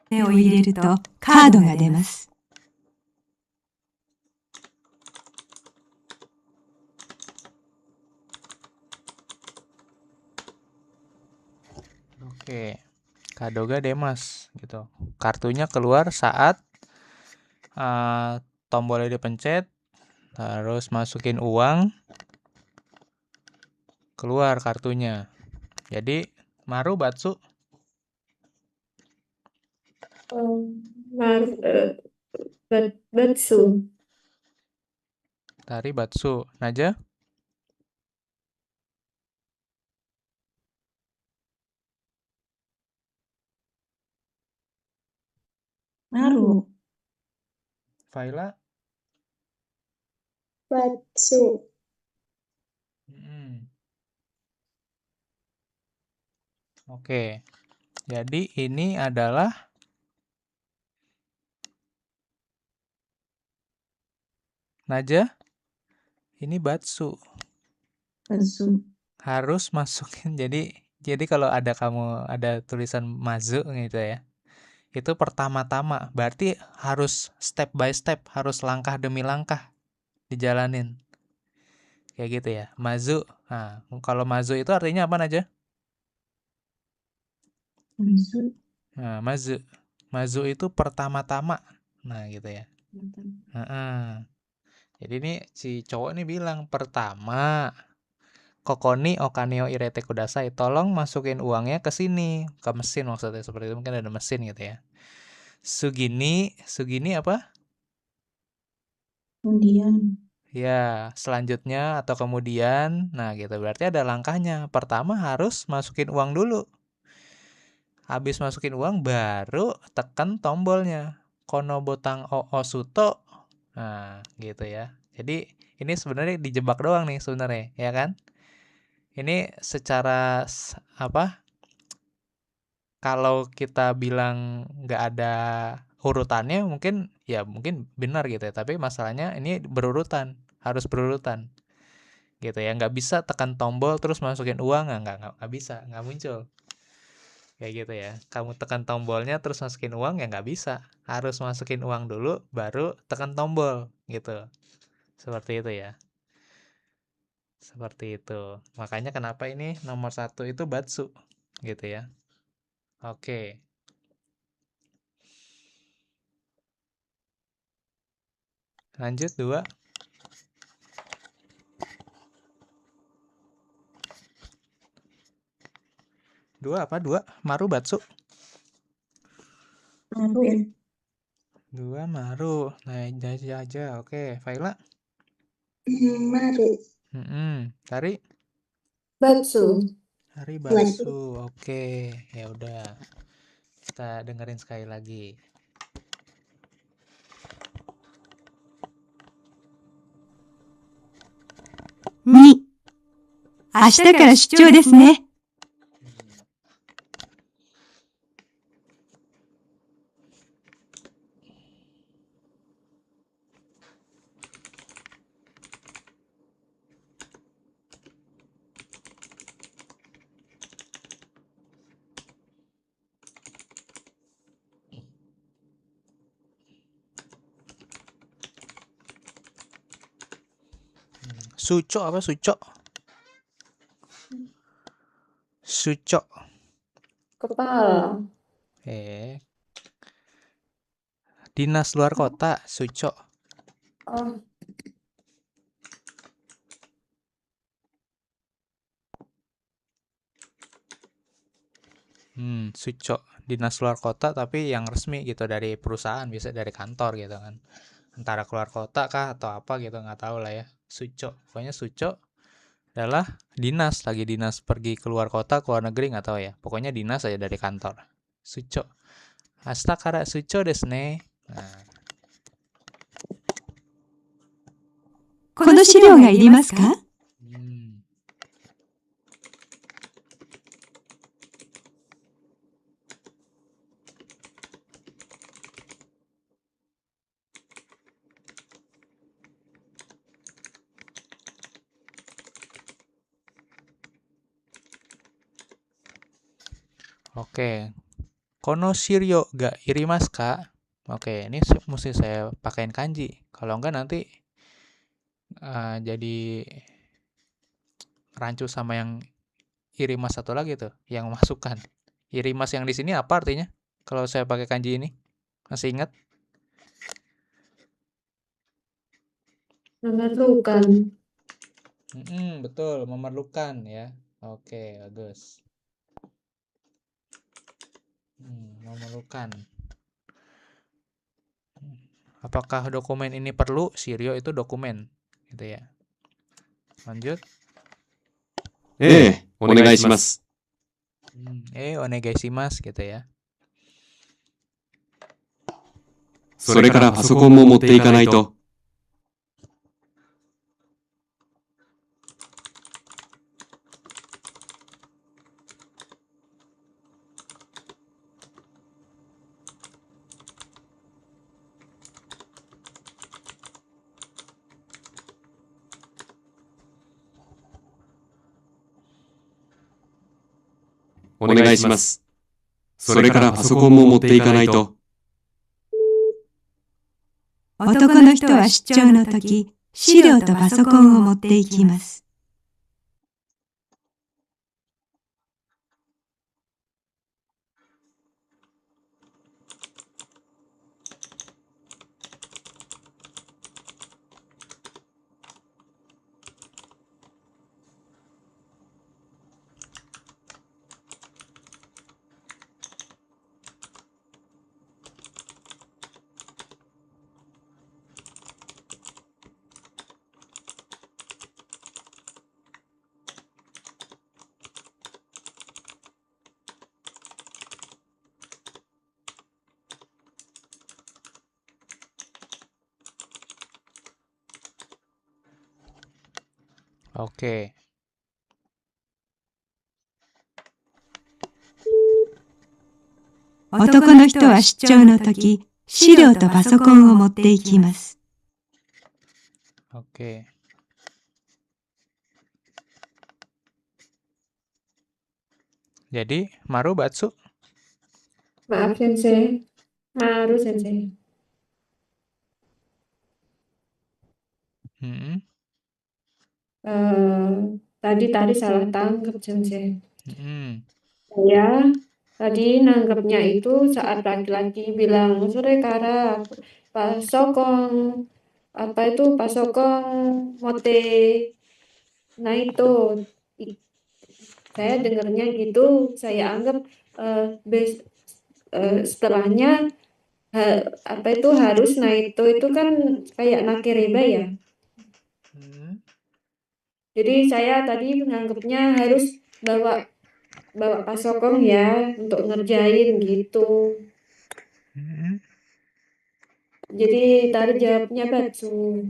手を入れるとカードが出ます。Oke, kadoga demas gitu. Kartunya keluar saat tombolnya dipencet, terus masukin uang, keluar kartunya. Jadi maru batsu, Batsu. tari batsu. Naja, Maru. Faila. Batsu. Oke, jadi ini adalah Naja, ini batsu. Batsu. Harus masukin. Jadi kalau ada tulisan mazu gitu ya. Itu pertama-tama, berarti harus step by step, harus langkah demi langkah dijalanin. Kayak gitu ya. Mazu. Nah, kalau mazu itu artinya apa aja? Batsu. Nah, mazu. Mazu itu pertama-tama. Nah, gitu ya. Heeh. Jadi ini si cowok nih bilang, pertama, kokoni okaneo irete kudasai, tolong masukin uangnya ke sini, ke mesin maksudnya, seperti itu, mungkin ada mesin gitu ya. Sugini apa? Kemudian. Ya, selanjutnya atau kemudian, nah gitu, berarti ada langkahnya. Pertama harus masukin uang dulu. Habis masukin uang, baru tekan tombolnya. Kono botang suto. Nah, gitu ya. Jadi, ini sebenarnya dijebak doang nih sebenarnya, ya kan? Ini secara apa? Kalau kita bilang nggak ada urutannya, mungkin benar gitu ya. Tapi masalahnya ini berurutan, harus berurutan, gitu ya. Nggak bisa tekan tombol terus masukin uang, nggak bisa, nggak muncul. Kayak gitu ya. Kamu tekan tombolnya terus masukin uang, ya nggak bisa. Harus masukin uang dulu, baru tekan tombol, gitu. Seperti itu ya. Seperti itu. Makanya kenapa ini nomor 1 itu batsu, gitu ya. Oke. Lanjut 2. 2 apa? 2 maru batsu. Maru ya. 2 maru. Nah, aja. Oke, Faila. Maru. Tari. Batsu. Tari batsu. Oke, ya udah. Kita dengerin sekali lagi. 2、明日から出張ですね。Suco apa suco? Suco. Kepala. Dinas luar kota, suco. Oh, Suco. Dinas luar kota tapi yang resmi gitu, dari perusahaan, bisa dari kantor gitu kan. Antara keluar kota kah atau apa gitu, nggak tahu lah ya. Suco. Pokoknya suco adalah dinas, lagi dinas pergi keluar kota, keluar negeri, nggak tahu ya. Pokoknya dinas aja dari kantor. Suco. Asta kara suco desu ne. Nah, この資料がいりますか？ Oke. Kono shiryo ga irimasu ka? Oke, ini mesti saya pakein kanji. Kalau enggak nanti jadi rancu sama yang irimas satu lagi tuh, yang masukkan. Irimas yang di sini apa artinya? Kalau saya pakai kanji ini, masih ingat? Memerlukan. Betul, memerlukan ya. Oke, bagus. Memerlukan. Apakah dokumen ini perlu? Shiryo itu dokumen, gitu ya. Lanjut. お願いします。 onegaishimasu gitu ya. それからパソコンも持っていかないと。お願いします。それからパソコンも持っていかないと。男の人は出張の時、資料とパソコンを持っていきます。Oke.「男の人は出張の時、資料とパソコンを持っていきます」。Oke. Jadi, Marubatsu. Maaf Sensei. Maru Sensei. Tadi salah tangkap Sensei. Saya tadi nanggapnya itu saat laki-laki bilang sore kara pasokong pasokong mote naito. Saya dengarnya gitu, saya anggap setelahnya harus naito itu kan kayak nakireba ya. Jadi saya tadi menganggapnya harus bawa pasokong ya untuk ngerjain gitu. Jadi tadi jawabnya Batsu.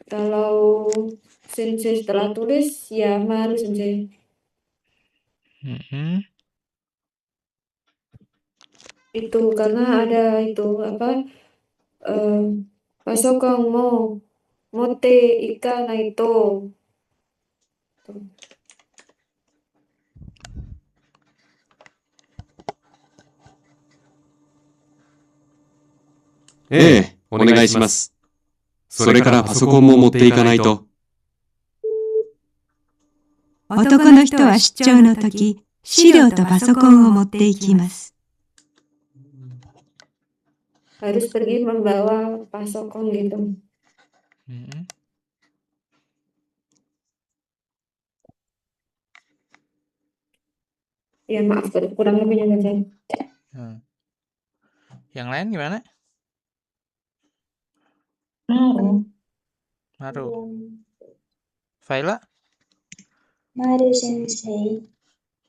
Kalau Sensei setelah tulis ya Maru Sensei. Itu karena ada itu pasokong mo mote ika naito. Eh, お願いします。それからパソコンも持っていかないと。男の人は出張の時、資料とパソコンを持っていきます。Harus pergi membawa pasokong gitu. Ya maaf kurang lebihnya Sensei. Yang lain gimana? Maru. Faila? Maru Sensei.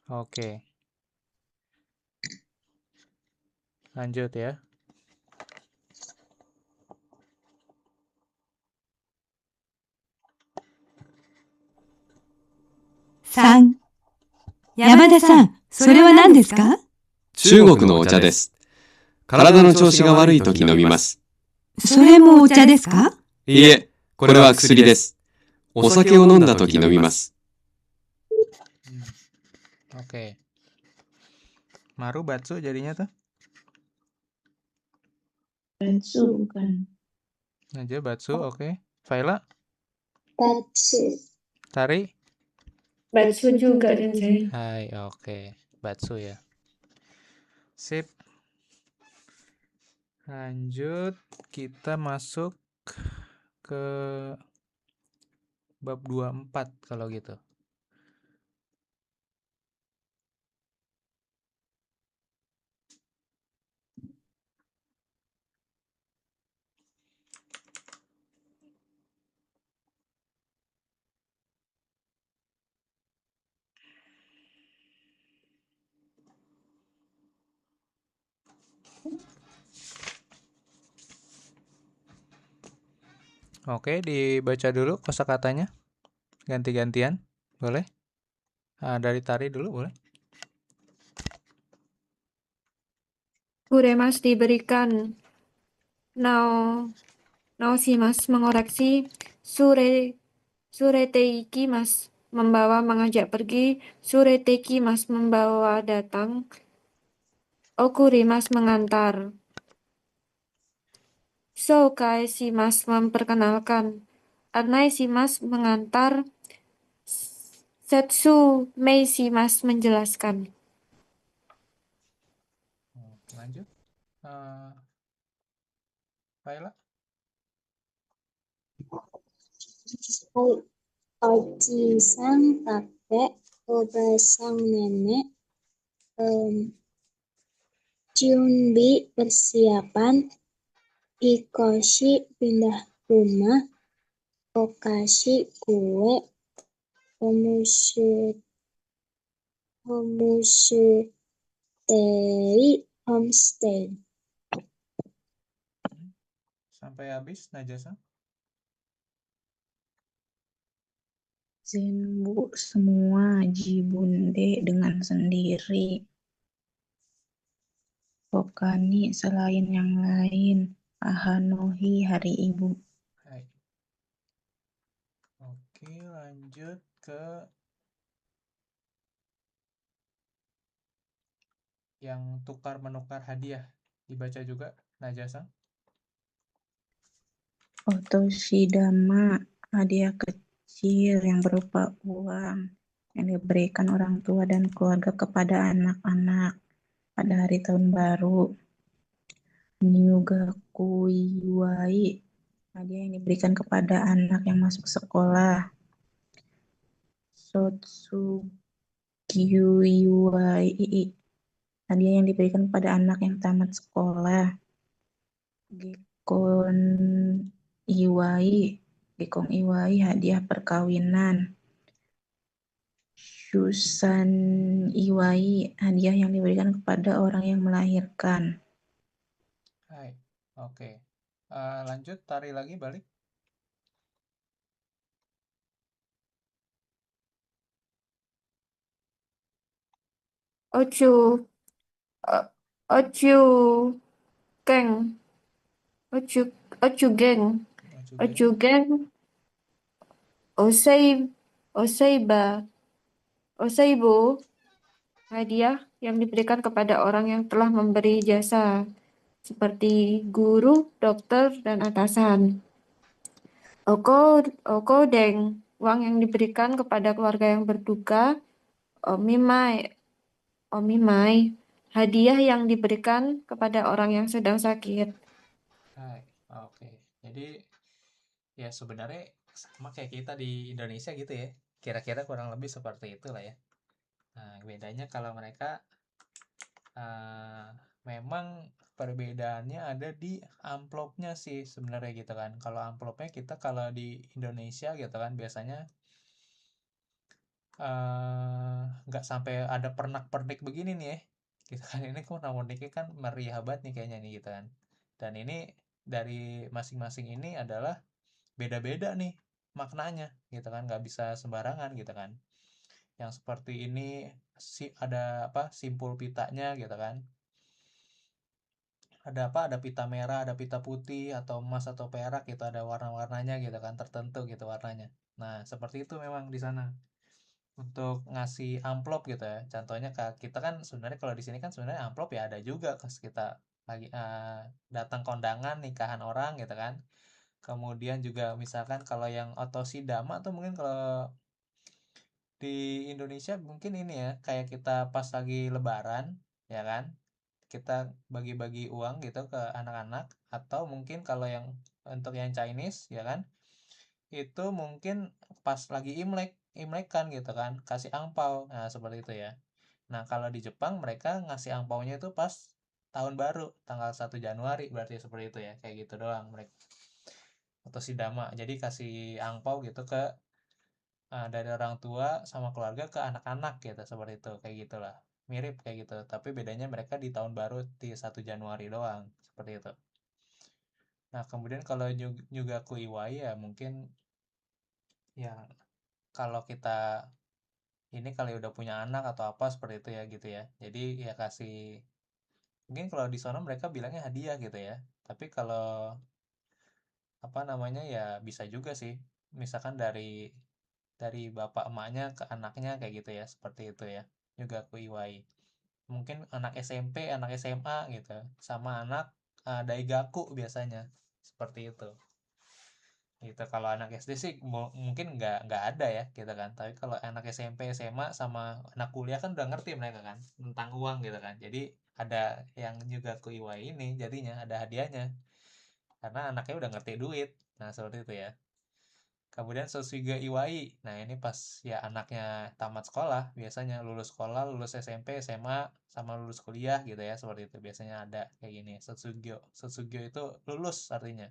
Oke. Lanjut ya.3. 山田さん、それは何ですか？中国のお茶です。体の調子が悪い時飲みます。それもお茶ですか？いいえ、これは薬です。お酒を飲んだ時飲みます。Oke. Maru batsu jadinya tuh. Batsu bukan. Aja batsu, oke. Faila, Batsu. Tari. Batsu juga sensei. Hai, oke. Batsu ya. Sip. Lanjut, kita masuk ke bab 24 kalau gitu. Oke, dibaca dulu kosakatanya. Ganti-gantian, boleh? Dari Tari dulu, boleh? Kuremas diberikan. Naosimas mengoreksi. Sureteiki-mas membawa mengajak pergi. Sureteki-mas membawa datang. Okurimas mengantar. Shoukai-shimas memperkenalkan. Anai-shimas mengantar. Setsu-mei-shimas menjelaskan. Lanjut. Faila. Oji-san kakek, oba-san nenek, Junbi persiapan, Hikoshi pindah rumah, Okashi kue, Homusutei homestay. Sampai habis, Najasa. Zenbu semua, Jibunde dengan sendiri. Kokani selain yang lain. Ahanohi hari ibu. Hai. Oke, lanjut ke yang tukar-menukar hadiah. Dibaca juga, Najasa. Otoshidama, hadiah kecil yang berupa uang yang diberikan orang tua dan keluarga kepada anak-anak pada hari tahun baru. Nyugakuiwai, hadiah yang diberikan kepada anak yang masuk sekolah. Sotsugyuiwai, hadiah yang diberikan kepada anak yang tamat sekolah. Gekong Iwai, hadiah perkawinan. Shusan Iwai, hadiah yang diberikan kepada orang yang melahirkan. Hai. Oke. Lanjut, Tari lagi, balik. Ochu geng. Oseibo, hadiah yang diberikan kepada orang yang telah memberi jasa, seperti guru, dokter, dan atasan. Okodeng, uang yang diberikan kepada keluarga yang berduka. Omimai, hadiah yang diberikan kepada orang yang sedang sakit. Hai. Oke. Jadi ya sebenarnya sama kayak kita di Indonesia gitu ya. Kira-kira kurang lebih seperti itulah ya. Nah, bedanya kalau mereka memang perbedaannya ada di amplopnya sih sebenarnya gitu kan. Kalau amplopnya kita kalau di Indonesia gitu kan biasanya nggak sampai ada pernak-pernik begini nih ya. Gitu kan, ini kok pernak-perniknya kan meriah banget nih kayaknya nih gitu kan. Dan ini dari masing-masing ini adalah beda-beda nih maknanya gitu kan, nggak bisa sembarangan gitu kan. Yang seperti ini ada apa simpul pitanya gitu kan, ada apa, ada pita merah, ada pita putih atau emas atau perak gitu, ada warna-warnanya gitu kan, tertentu gitu warnanya. Nah seperti itu memang di sana. untuk ngasih amplop gitu ya. Contohnya kita kan sebenarnya kalau di sini kan sebenarnya amplop ya ada juga pas kita lagi datang kondangan nikahan orang gitu kan. Kemudian juga misalkan kalau yang otosi dama tuh mungkin kalau di Indonesia mungkin ini ya kayak kita pas lagi lebaran ya kan kita bagi-bagi uang gitu ke anak-anak atau mungkin kalau yang untuk yang Chinese ya kan itu mungkin pas lagi Imlek kan gitu kan kasih angpau nah seperti itu ya. Nah kalau di Jepang mereka ngasih angpaunya itu pas tahun baru tanggal 1 Januari berarti seperti itu ya kayak gitu doang mereka atau sidama jadi kasih angpau gitu ke dari orang tua sama keluarga ke anak-anak gitu seperti itu kayak gitulah mirip kayak gitu tapi bedanya mereka di tahun baru di 1 Januari doang seperti itu. Nah kemudian kalau juga kuiwai ya mungkin ya kalau kita ini kali udah punya anak atau apa seperti itu ya gitu ya jadi ya kasih mungkin kalau di sana mereka bilangnya hadiah gitu ya tapi kalau apa namanya ya bisa juga sih misalkan dari bapak emaknya ke anaknya kayak gitu ya seperti itu ya juga kuiwai mungkin anak SMP anak SMA gitu sama anak daigaku biasanya seperti itu gitu kalau anak SD sih mungkin nggak ada ya gitu kan tapi kalau anak SMP SMA sama anak kuliah kan udah ngerti mereka kan tentang uang gitu kan jadi ada yang juga kuiwai ini jadinya ada hadiahnya karena anaknya udah ngerti duit nah seperti itu ya. Kemudian Sosuga Iwai. Nah, ini pas ya anaknya tamat sekolah, biasanya lulus sekolah, lulus SMP, SMA, sama lulus kuliah gitu ya, seperti itu. Biasanya ada kayak gini, Sotsugyo. Sotsugyo itu lulus artinya.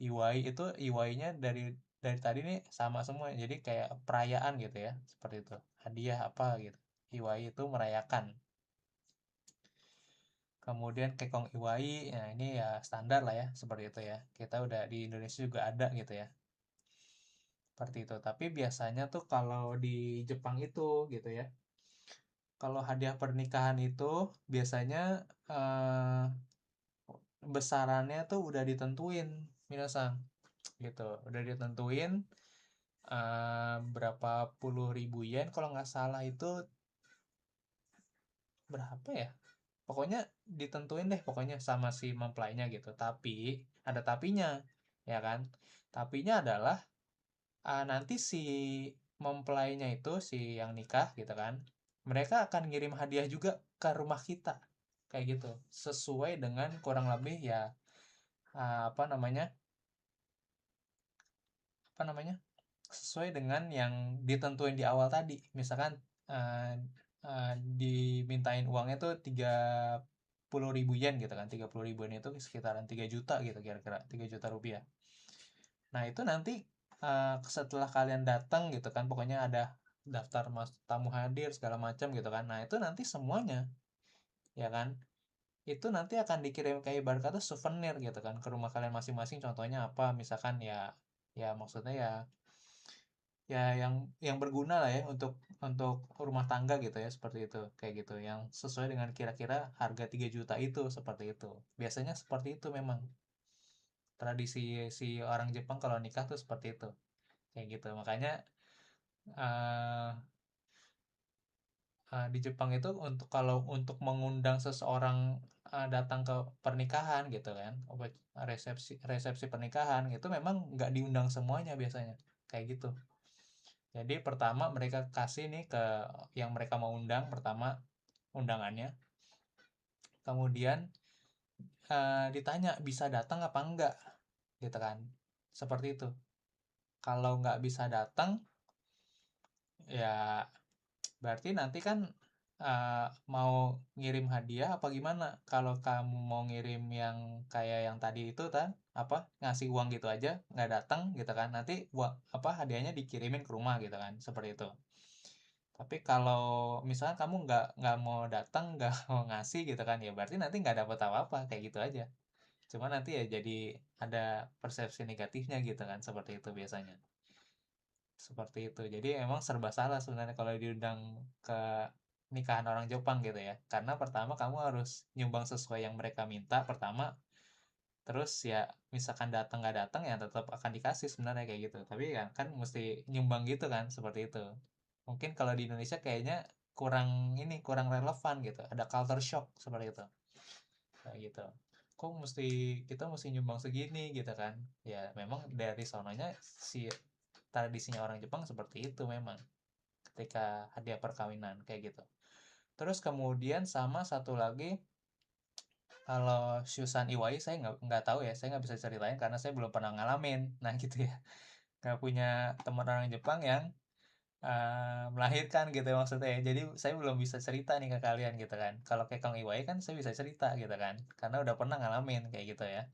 Iwai itu Iwai-nya dari tadi nih sama semua. Jadi kayak perayaan gitu ya, seperti itu. Hadiah apa gitu. Iwai itu merayakan. Kemudian Kekong Iwai, nah ini ya standar lah ya, seperti itu ya. Kita udah di Indonesia juga ada gitu ya. Seperti itu. Tapi biasanya tuh kalau di Jepang itu gitu ya. Kalau hadiah pernikahan itu biasanya eh, besarannya tuh udah ditentuin, minasang. Gitu. Udah ditentuin berapa puluh ribu yen kalau nggak salah itu berapa ya? Pokoknya ditentuin deh pokoknya sama si mempelainya gitu. Tapi ada tapinya, ya kan? Tapinya adalah nanti si mempelainya itu si yang nikah gitu kan mereka akan ngirim hadiah juga ke rumah kita kayak gitu sesuai dengan kurang lebih ya apa namanya apa namanya sesuai dengan yang ditentuin di awal tadi misalkan uh, dimintain uangnya tuh 30.000 yen gitu kan 30.000 yen itu sekitaran 3 juta gitu kira-kira 3 juta rupiah. Nah, itu nanti setelah kalian datang gitu kan, pokoknya ada daftar tamu hadir segala macam gitu kan. Nah, itu nanti semuanya, ya kan? Itu nanti akan dikirim kayak ibarat kata souvenir gitu kan ke rumah kalian masing-masing. Contohnya apa? Misalkan ya maksudnya ya yang berguna lah ya untuk rumah tangga gitu ya seperti itu kayak gitu yang sesuai dengan kira-kira harga 3 juta itu seperti itu biasanya seperti itu memang tradisi si orang Jepang kalau nikah tuh seperti itu kayak gitu makanya eh, di Jepang itu kalau untuk mengundang seseorang datang ke pernikahan gitu kan resepsi resepsi pernikahan itu memang nggak diundang semuanya biasanya kayak gitu jadi pertama mereka kasih nih ke yang mereka mau undang pertama undangannya kemudian ditanya bisa datang apa enggak gitu kan seperti itu kalau nggak bisa datang ya berarti nanti kan mau ngirim hadiah apa gimana? Kalau kamu mau ngirim yang kayak yang tadi itu kan apa ngasih uang gitu aja nggak datang gitu kan nanti apa hadiahnya dikirimin ke rumah gitu kan seperti itu. Tapi kalau misalnya kamu nggak mau datang nggak mau ngasih gitu kan ya berarti nanti nggak dapet apa-apa kayak gitu aja. Cuma nanti ya jadi ada persepsi negatifnya gitu kan seperti itu biasanya. Seperti itu. Jadi emang serba salah sebenarnya kalau diundang ke nikahan orang Jepang gitu ya. Karena pertama kamu harus nyumbang sesuai yang mereka minta pertama. Terus ya misalkan datang nggak datang ya tetap akan dikasih sebenarnya kayak gitu. Tapi kan mesti nyumbang gitu kan seperti itu. Mungkin kalau di Indonesia kayaknya kurang relevan gitu. Ada culture shock seperti itu. Kayak gitu. Kok kita mesti nyumbang segini gitu kan. Ya memang dari sononya si tradisinya orang Jepang seperti itu memang. Ketika hadiah perkawinan kayak gitu. Terus kemudian sama satu lagi, kalau Shusan Iwai saya nggak tahu ya, saya nggak bisa ceritain karena saya belum pernah ngalamin. Nah gitu ya, nggak punya teman orang Jepang yang melahirkan gitu ya maksudnya ya. Jadi saya belum bisa cerita nih ke kalian gitu kan. Kalau Kekong Iwai kan saya bisa cerita gitu kan, karena udah pernah ngalamin kayak gitu ya.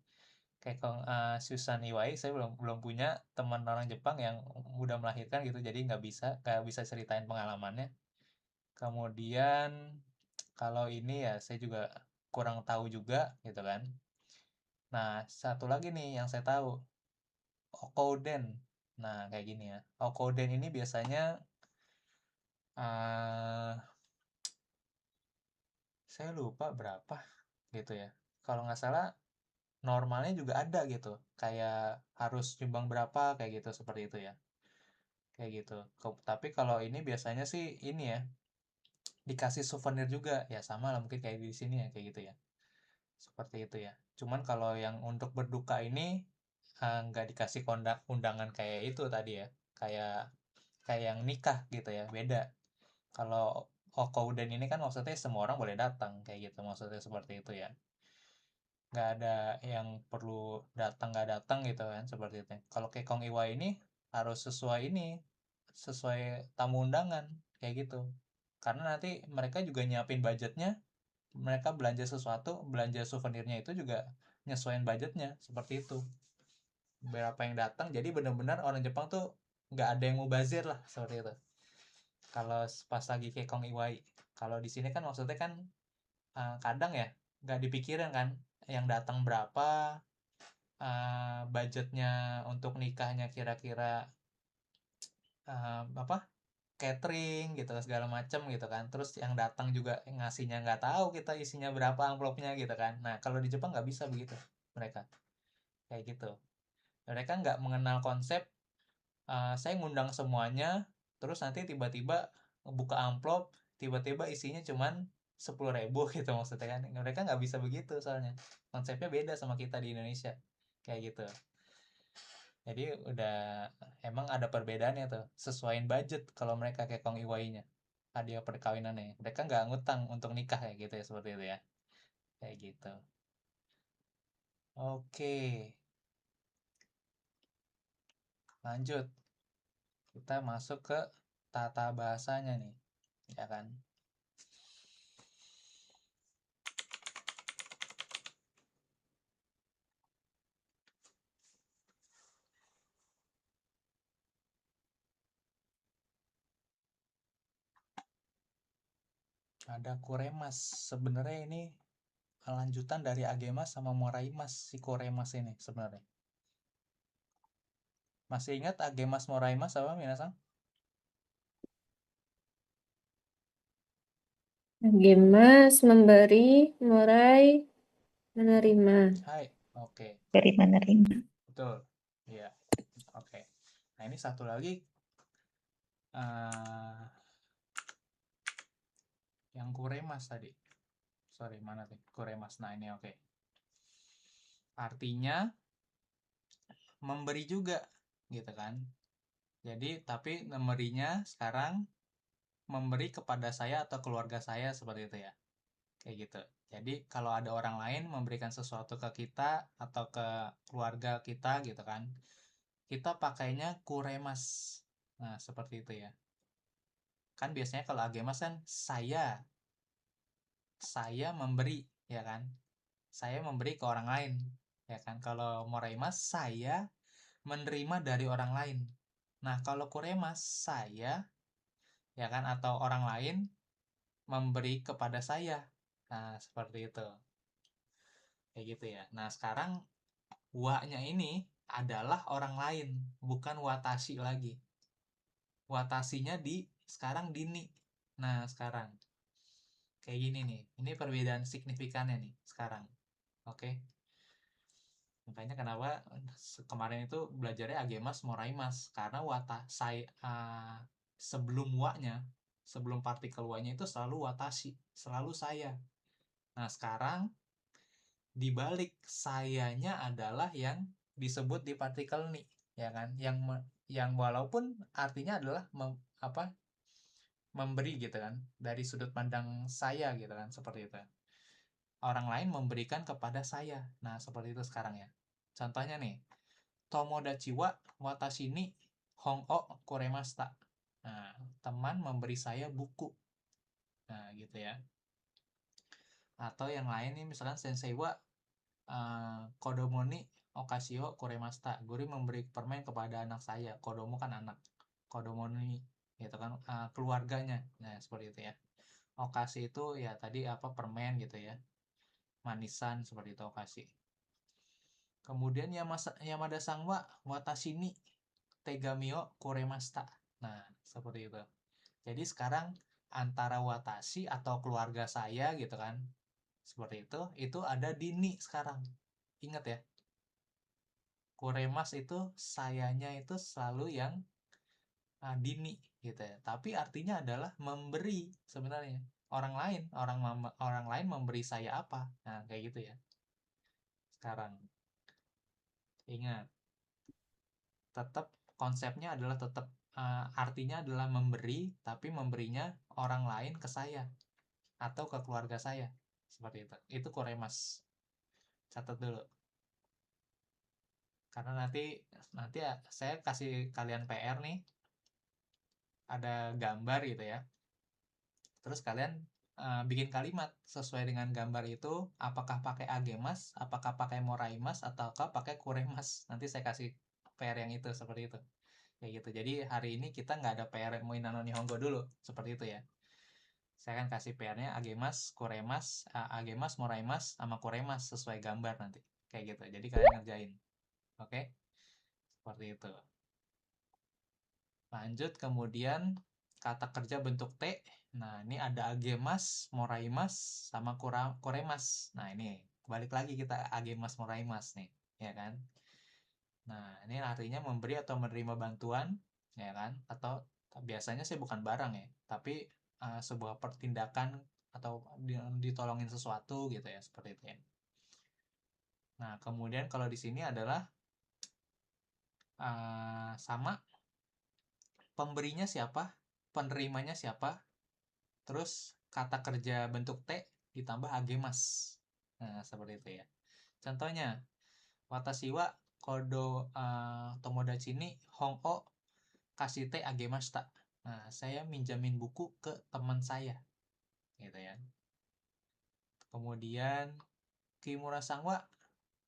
Kekong Shusan Iwai saya belum belum punya teman orang Jepang yang udah melahirkan gitu, jadi nggak bisa ceritain pengalamannya. Kemudian kalau ini ya saya juga kurang tahu juga gitu kan. Nah, satu lagi nih yang saya tahu, Okouden. Nah, kayak gini ya. Okouden ini biasanya eh saya lupa berapa gitu ya. Kalau nggak salah normalnya juga ada gitu. Kayak harus nyumbang berapa kayak gitu seperti itu ya. Kayak gitu. Tapi kalau ini biasanya sih ini ya, dikasih souvenir juga. Ya sama lah mungkin kayak di sini ya kayak gitu ya. Seperti itu ya. Cuman kalau yang untuk berduka ini nggak dikasih undangan kayak itu tadi ya. Kayak kayak yang nikah gitu ya, beda. Kalau Okouden ini kan maksudnya semua orang boleh datang kayak gitu, maksudnya seperti itu ya. Nggak ada yang perlu datang nggak datang gitu kan, seperti itu. Kalau Kekong Iwa ini harus sesuai tamu undangan kayak gitu. Karena nanti mereka juga nyiapin budgetnya, mereka belanja souvenirnya itu juga nyesuaiin budgetnya seperti itu. Berapa yang datang, jadi benar-benar orang Jepang tuh nggak ada yang mubazir lah seperti itu. Kalau pas lagi Kekong Iwai, kalau di sini kan maksudnya kan kadang ya nggak dipikirin kan yang datang berapa, budgetnya untuk nikahnya kira-kira apa, catering gitu segala macam gitu kan. Terus yang datang juga ngasihnya nggak tahu kita isinya berapa amplopnya gitu kan. Nah kalau di Jepang nggak bisa begitu mereka, kayak gitu. Mereka nggak mengenal konsep saya ngundang semuanya terus nanti tiba-tiba buka amplop tiba-tiba isinya cuman 10.000 gitu maksudnya kan. Mereka nggak bisa begitu soalnya konsepnya beda sama kita di Indonesia kayak gitu. Jadi udah emang ada perbedaannya tuh, sesuaiin budget kalau mereka kayak Kong Iwai-nya hadiah perkawinannya. Mereka nggak ngutang untuk nikah ya gitu ya, seperti itu ya, kayak gitu. Oke, lanjut, kita masuk ke tata bahasanya nih, ya kan. Ada kuremas. Sebenarnya ini lanjutan dari agemas sama moraimas, si kuremas ini sebenarnya. Masih ingat agemas moraimas apa minasan? Gemas, memberi, murai, menerima. Hai, oke. Beri menerima. Betul. Iya. Oke. Nah, ini satu lagi yang kuremas tadi. Sorry, mana tuh? Kuremas. Nah, ini oke. Artinya memberi juga, gitu kan. Jadi, tapi memberinya sekarang memberi kepada saya atau keluarga saya seperti itu ya. Kayak gitu. Jadi, kalau ada orang lain memberikan sesuatu ke kita atau ke keluarga kita gitu kan, kita pakainya kuremas. Nah, seperti itu ya. Kan biasanya kalau agemas kan saya memberi, ya kan, saya memberi ke orang lain, ya kan. Kalau moraimas saya menerima dari orang lain. Nah kalau kuremas saya, ya kan, atau orang lain memberi kepada saya. Nah seperti itu, kayak gitu ya. Nah sekarang wa-nya ini adalah orang lain, bukan watashi lagi. Watashinya sekarang dini. Nah sekarang kayak gini nih, ini perbedaan signifikannya nih sekarang. Oke, makanya kenapa kemarin itu belajarnya agemas moraimas, karena sebelum wa-nya, sebelum partikel wa-nya itu selalu watashi, selalu saya. Nah, sekarang dibalik sayanya adalah yang disebut di partikel ni, ya kan? Yang walaupun artinya adalah memberi gitu kan, dari sudut pandang saya gitu kan, seperti itu. Orang lain memberikan kepada saya. Nah, seperti itu sekarang ya. Contohnya nih, tomodachi wa watashi ni hon o kuremashita. Nah, teman memberi saya buku. Nah, gitu ya. Atau yang lain nih, misalkan sensei wa kodomo ni okashi o kuremashita. Guru memberi permen kepada anak saya. Kodomo kan anak. Kodomo ni gitu kan, keluarganya. Nah, seperti itu ya. Okashi itu ya tadi permen gitu ya. Manisan seperti itu okashi. Kemudian Yamada sang wa watashi ni tegami o kuremashita. Nah, seperti itu. Jadi sekarang antara watashi atau keluarga saya gitu kan, seperti itu ada di ni sekarang. Ingat ya, kuremas itu sayanya itu selalu yang dini gitu ya. Tapi artinya adalah memberi sebenarnya. Orang lain memberi saya apa? Nah, kayak gitu ya. Sekarang ingat, tetap konsepnya adalah tetap artinya adalah memberi, tapi memberinya orang lain ke saya atau ke keluarga saya. Seperti itu. Itu kuremas. Catat dulu. Karena nanti ya, saya kasih kalian PR nih. Ada gambar gitu ya. Terus kalian bikin kalimat sesuai dengan gambar itu, apakah pakai agemas, apakah pakai moraimas, ataukah pakai kuremas. Nanti saya kasih PR yang itu, seperti itu. Kayak gitu. Jadi hari ini kita nggak ada PR Moinano Nihongo dulu, seperti itu ya. Saya akan kasih PR-nya agemas, kuremas, agemas, moraimas, sama kuremas sesuai gambar nanti. Kayak gitu. Jadi kalian ngerjain. Oke? Seperti itu. Lanjut kemudian kata kerja bentuk T. Nah, ini ada agemas, moraimas, sama kuremas. Nah, ini balik lagi kita agemas, moraimas nih, ya kan? Nah, ini artinya memberi atau menerima bantuan, ya kan? Atau biasanya sih bukan barang ya, tapi sebuah pertindakan atau ditolongin sesuatu gitu ya, seperti itu ya. Nah, kemudian kalau di sini adalah sama pemberinya siapa, penerimanya siapa, terus kata kerja bentuk T ditambah agemas. Nah, seperti itu ya. Contohnya, watashi wa kodo tomodachi ni hon o kashite agemashita. Nah, saya minjamin buku ke teman saya. Gitu ya. Kemudian, Kimura-san wa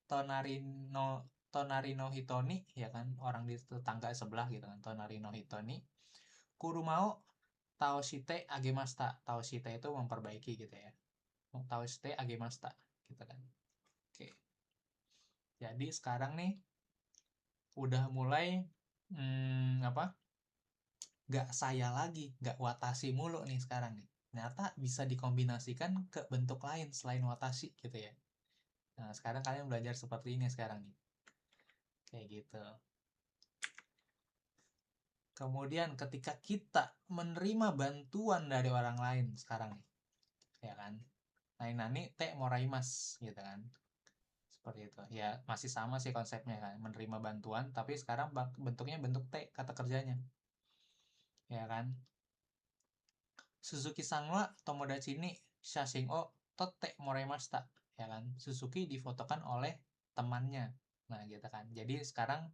tonari no hito ni, ya kan, orang di tetangga sebelah gitu kan, tonari no hito ni kuruma o taoshite agemashita. Taoshite itu memperbaiki gitu ya. Taoshite agemashita gitu kan. Oke. Jadi sekarang nih udah mulai gak saya lagi, gak watashi mulu nih sekarang nih. Ternyata bisa dikombinasikan ke bentuk lain selain watashi gitu ya. Nah, sekarang kalian belajar seperti ini sekarang nih. Kayak gitu. Kemudian ketika kita menerima bantuan dari orang lain sekarang nih, ya kan? Nani te moraimas gitu kan. Seperti itu. Ya, masih sama sih konsepnya kan, menerima bantuan, tapi sekarang bentuknya bentuk T kata kerjanya. Ya kan? Suzuki-san wa tomodachi ni shashin o totte moraimashita. Ya kan? Suzuki difotokan oleh temannya. Nah, gitu kan. Jadi sekarang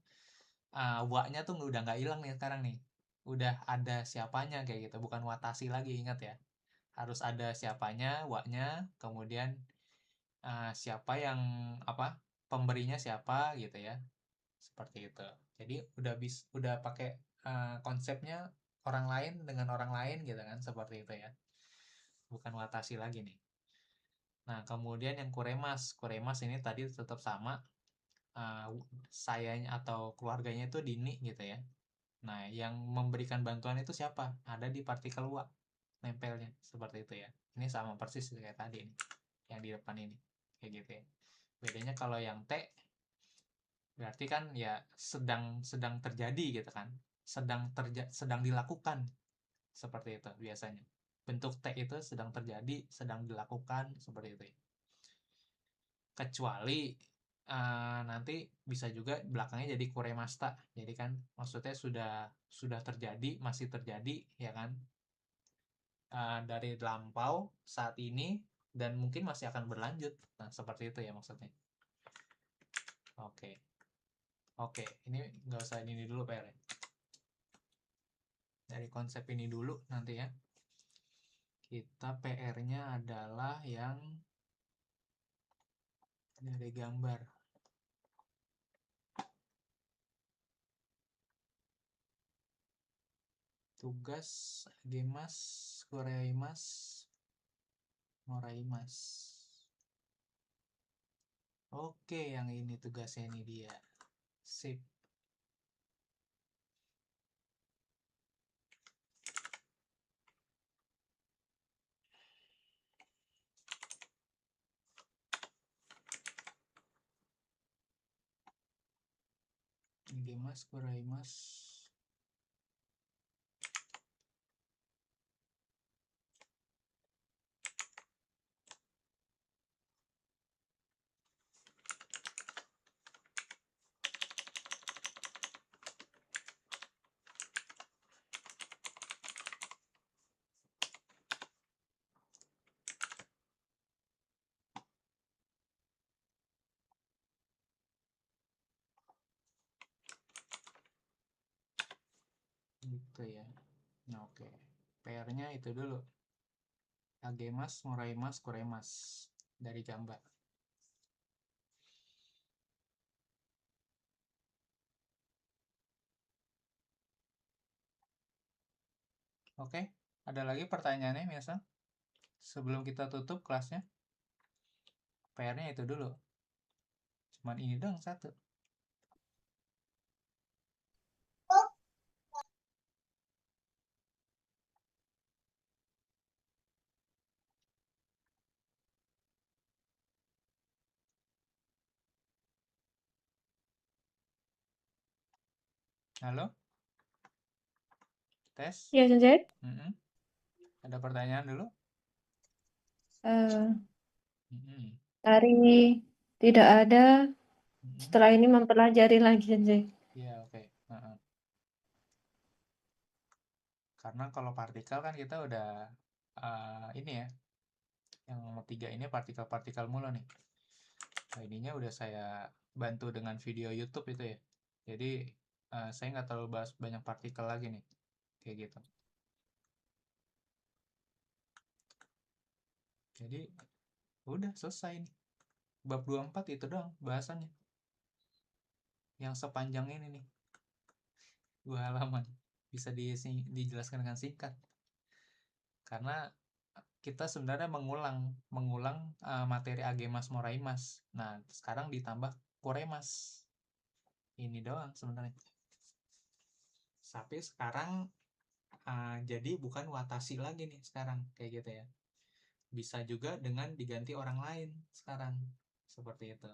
wa-nya tuh udah nggak hilang nih sekarang nih. Udah ada siapanya kayak gitu, bukan watashi lagi, ingat ya. Harus ada siapanya, wa-nya, kemudian siapa yang pemberinya siapa gitu ya. Seperti itu. Jadi udah pakai konsepnya orang lain dengan orang lain gitu kan, seperti itu ya. Bukan watashi lagi nih. Nah, kemudian yang kuremas. Kuremas ini tadi tetap sama, sayanya atau keluarganya itu dini gitu ya. Nah, yang memberikan bantuan itu siapa? Ada di partikel wa nempelnya seperti itu ya. Ini sama persis kayak tadi nih, yang di depan ini kayak gitu ya. Bedanya kalau yang T berarti kan ya sedang terjadi gitu kan, sedang dilakukan Seperti itu biasanya. Bentuk T itu sedang terjadi, sedang dilakukan, seperti itu. Kecuali nanti bisa juga belakangnya jadi kuremasta. Jadi kan maksudnya sudah terjadi, masih terjadi, ya kan? Dari lampau, saat ini, dan mungkin masih akan berlanjut. Nah, seperti itu ya maksudnya. Oke, ini nggak usah ini dulu PR. Dari konsep ini dulu nanti ya. Kita PR-nya adalah yang dari gambar. Tugas Gemas Kuraimas Moraimas. Oke, yang ini tugasnya ini dia. Sip. Gemas Kuraimas. Gitu ya. Nah, oke. PR-nya itu dulu. Agemas, Moraimas, Kuraimas. Dari gambar. Oke. Ada lagi pertanyaannya, biasa? Sebelum kita tutup kelasnya. PR-nya itu dulu. Cuman ini dong satu. Halo? Tes? Ya, Sensei. Ada pertanyaan dulu? Hari tidak ada. Setelah ini mempelajari lagi, Sensei. Iya, oke. Karena kalau partikel kan kita udah ini ya. Yang nomor 3 ini partikel-partikel mulu nih. Nah, ininya udah saya bantu dengan video YouTube itu ya. Jadi saya nggak terlalu bahas banyak partikel lagi nih. Kayak gitu. Jadi udah selesai nih. Bab 24 itu doang bahasannya. Yang sepanjang ini nih. 2 halaman. Bisa dijelaskan dengan singkat. Karena kita sebenarnya mengulang materi Agemas Moraimas. Nah, sekarang ditambah Kuraimas. Ini doang sebenarnya. Tapi sekarang jadi bukan Watashi lagi nih sekarang, kayak gitu ya. Bisa juga dengan diganti orang lain sekarang. Seperti itu.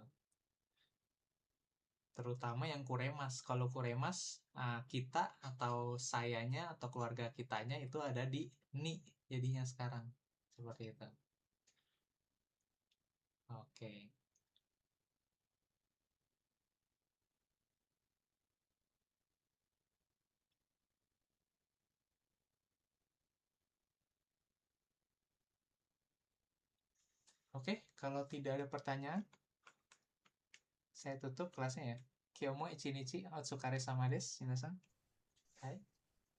Terutama yang Kuremas. Kalau Kuremas, kita atau sayanya atau keluarga kitanya itu ada di Ni jadinya sekarang. Seperti itu. Oke. Oke, kalau tidak ada pertanyaan, saya tutup kelasnya ya. Kyomo ichinichi otsukare-sama desu, minasan. Hai.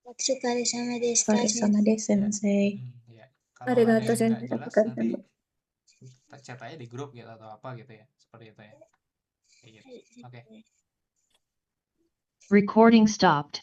Otsukare-sama desu. Sama deh, Sensei. Ya. Kalau ada Arigato, yang nggak Sensei. jelas, nanti chat aja di grup gitu atau apa gitu ya. Seperti itu ya. Kayak gitu. Oke. Recording stopped.